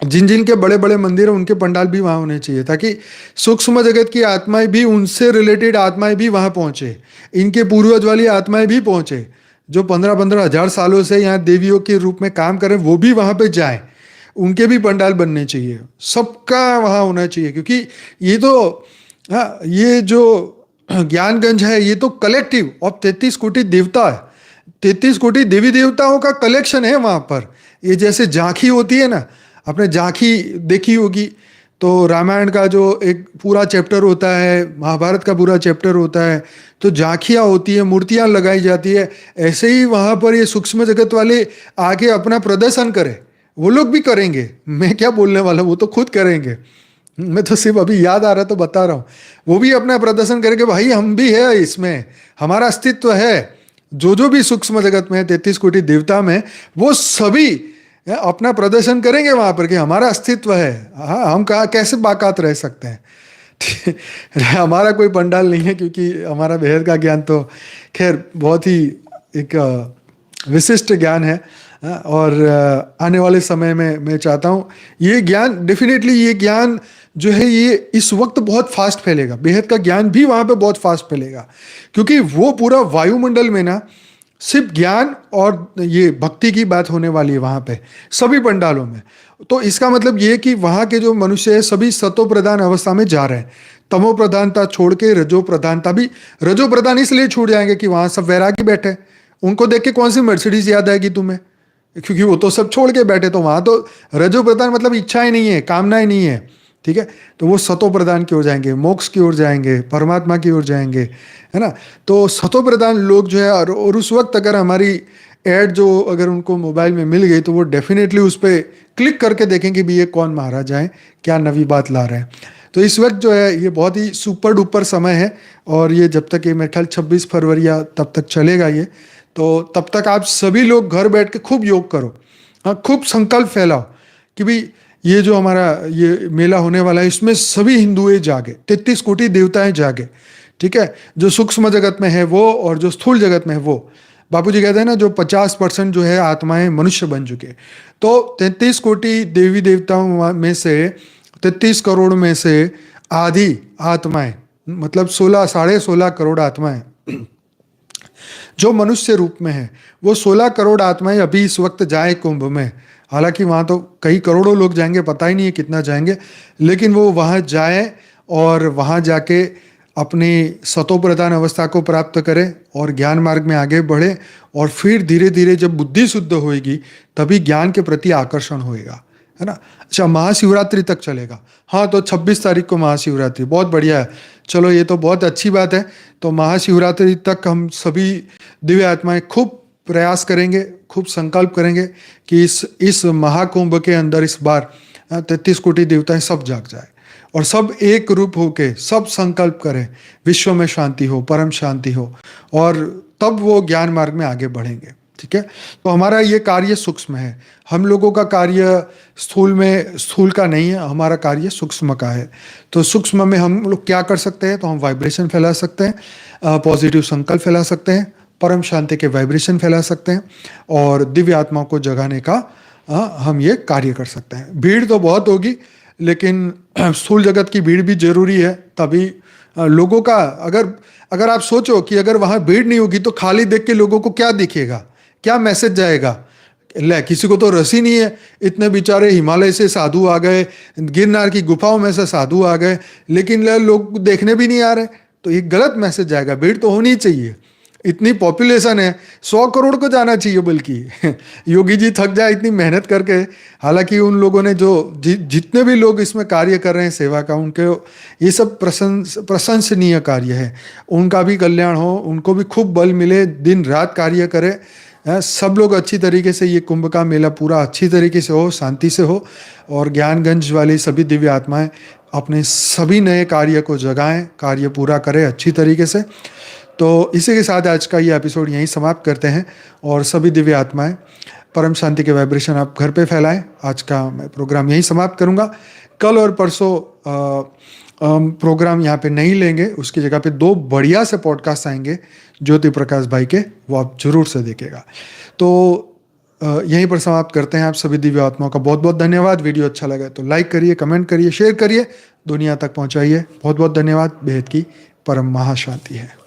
जिन जिन के बड़े बड़े मंदिर हैं उनके पंडाल भी वहाँ होने चाहिए, ताकि सूक्ष्म जगत की आत्माएं भी, उनसे रिलेटेड आत्माएं भी वहाँ पहुँचे, इनके पूर्वज वाली आत्माएं भी पहुँचे, जो 15-15 हजार सालों से यहाँ देवियों के रूप में काम करें, वो भी वहाँ पे जाएं। उनके भी पंडाल बनने चाहिए, सबका वहाँ होना चाहिए। क्योंकि ये तो हाँ, ये जो ज्ञानगंज है ये तो कलेक्टिव ऑफ 33 कोटि देवता है, 33 कोटि देवी देवताओं का कलेक्शन है वहाँ पर। ये जैसे झांकी होती है ना, आपने झांकी देखी होगी, तो रामायण का जो एक पूरा चैप्टर होता है, महाभारत का पूरा चैप्टर होता है, तो झांकियाँ होती है, मूर्तियाँ लगाई जाती है। ऐसे ही वहाँ पर ये सूक्ष्म जगत वाले आके अपना प्रदर्शन करें, वो लोग भी करेंगे। मैं क्या बोलने वाला हूँ, वो तो खुद करेंगे। मैं तो सिर्फ अभी याद आ रहा तो बता रहा हूँ। वो भी अपना प्रदर्शन करेंगे, भाई हम भी है इसमें, हमारा अस्तित्व है। जो जो भी सूक्ष्म जगत में 33 कोटि देवता में, वो सभी अपना प्रदर्शन करेंगे वहां पर कि हमारा अस्तित्व है। हाँ, हम कहा कैसे बाकात रह सकते हैं। हमारा कोई पंडाल नहीं है, क्योंकि हमारा बेहद का ज्ञान तो खैर बहुत ही एक विशिष्ट ज्ञान है। और आने वाले समय में मैं चाहता हूँ ये ज्ञान, डेफिनेटली ये ज्ञान जो है ये इस वक्त बहुत फास्ट फैलेगा। बेहद का ज्ञान भी वहाँ पे बहुत फास्ट फैलेगा, क्योंकि वो पूरा वायुमंडल में ना सिर्फ ज्ञान और ये भक्ति की बात होने वाली है वहाँ पे, सभी पंडालों में। तो इसका मतलब ये कि वहाँ के जो मनुष्य है सभी सतो प्रधान अवस्था में जा रहे हैं। तमो प्रधानता छोड़ के रजो प्रधानता, भी रजो प्रधान इसलिए छूट जाएंगे कि वहाँ सब वैरागी बैठे। उनको देख के कौन सी मर्सिडीज याद आएगी तुम्हें, क्योंकि वो तो सब छोड़ के बैठे। तो वहाँ तो रजो प्रधान मतलब इच्छाएं नहीं है, कामनाएं नहीं है, ठीक है। तो वो सतो प्रधान की ओर जाएंगे, मोक्ष की ओर जाएंगे, परमात्मा की ओर जाएंगे, है ना। तो सतो प्रधान लोग जो है, और उस वक्त अगर हमारी ऐड जो अगर उनको मोबाइल में मिल गई तो वो डेफिनेटली उस पर क्लिक करके देखेंगे भी ये कौन महाराज आए, क्या नवी बात ला रहे हैं। तो इस वक्त जो है ये बहुत ही सुपर डुपर समय है, और ये जब तक, ये मेरे ख्याल 26 फरवरी या तब तक चलेगा ये। तो तब तक आप सभी लोग घर बैठ के खूब योग करो, हाँ, खूब संकल्प फैलाओ कि भाई ये जो हमारा ये मेला होने वाला है इसमें सभी हिंदुएं जागे, 33 कोटि देवताएं जागे, ठीक है। जो सूक्ष्म जगत में है वो, और जो स्थूल जगत में है वो। बापूजी कहते हैं ना, जो 50% जो है आत्माएं मनुष्य बन चुके। तो 33 कोटि देवी देवताओं में से 33 करोड़ में से आधी आत्माएं, मतलब 16 साढ़े 16 करोड़ आत्माएं जो मनुष्य रूप में है, वो 16 करोड़ आत्माएं अभी इस वक्त जाए कुंभ में। हालांकि वहाँ तो कई करोड़ों लोग जाएंगे, पता ही नहीं है कितना जाएंगे, लेकिन वो वहाँ जाए और वहाँ जाके अपनी सतो प्रधान अवस्था को प्राप्त करें और ज्ञान मार्ग में आगे बढ़े, और फिर धीरे धीरे जब बुद्धि शुद्ध होएगी तभी ज्ञान के प्रति आकर्षण होएगा, है ना। अच्छा, महाशिवरात्रि तक चलेगा। हाँ, तो 26 तारीख को महाशिवरात्रि, बहुत बढ़िया है। चलो, ये तो बहुत अच्छी बात है। तो महाशिवरात्रि तक हम सभी दिव्य आत्माएं खूब प्रयास करेंगे, खूब संकल्प करेंगे कि इस महाकुंभ के अंदर इस बार 33 कोटि देवताएं सब जाग जाए और सब एक रूप होके सब संकल्प करें, विश्व में शांति हो, परम शांति हो, और तब वो ज्ञान मार्ग में आगे बढ़ेंगे। ठीक है, तो हमारा ये कार्य सूक्ष्म है। हम लोगों का कार्य स्थूल का नहीं है, हमारा कार्य सूक्ष्म का है। तो सूक्ष्म में हम लोग क्या कर सकते हैं? तो हम वाइब्रेशन फैला सकते हैं, पॉजिटिव संकल्प फैला सकते हैं, परम शांति के वाइब्रेशन फैला सकते हैं, और दिव्य आत्माओं को जगाने का हम ये कार्य कर सकते हैं। भीड़ तो बहुत होगी, लेकिन स्थूल जगत की भीड़ भी जरूरी है। तभी लोगों का, अगर आप सोचो कि अगर वहाँ भीड़ नहीं होगी तो खाली देख के लोगों को क्या दिखेगा, क्या मैसेज जाएगा? ले, किसी को तो रस ही नहीं है। इतने बेचारे हिमालय से साधु आ गए, गिरनार की गुफाओं में से साधु आ गए, लेकिन लोग देखने भी नहीं आ रहे, तो ये गलत मैसेज जाएगा। भीड़ तो होनी चाहिए, इतनी पॉपुलेशन है, 100 करोड़ को जाना चाहिए। बल्कि योगी जी थक जाए इतनी मेहनत करके। हालांकि उन लोगों ने जितने भी लोग इसमें कार्य कर रहे हैं सेवा का, उनके ये सब प्रशंसनीय कार्य है। उनका भी कल्याण हो, उनको भी खूब बल मिले, दिन रात कार्य करें, सब लोग अच्छी तरीके से ये कुंभ का मेला पूरा अच्छी तरीके से हो, शांति से हो, और ज्ञानगंज वाली सभी दिव्य आत्माएं अपने सभी नए कार्य को जगाएं, कार्य पूरा करें अच्छी तरीके से। तो इसी के साथ आज का ये एपिसोड यहीं समाप्त करते हैं, और सभी दिव्य आत्माएं परम शांति के वाइब्रेशन आप घर पे फैलाएं। आज का मैं प्रोग्राम यहीं समाप्त करूंगा। कल और परसों प्रोग्राम यहाँ पे नहीं लेंगे, उसकी जगह पे 2 बढ़िया से पॉडकास्ट आएंगे ज्योति प्रकाश भाई के, वो आप जरूर से देखेगा। तो यहीं पर समाप्त करते हैं। आप सभी दिव्य आत्माओं का बहुत बहुत धन्यवाद। वीडियो अच्छा लगा तो लाइक करिए, कमेंट करिए, शेयर करिए, दुनिया तक पहुँचाइए। बहुत बहुत धन्यवाद। बेहद की परम महाशांति है।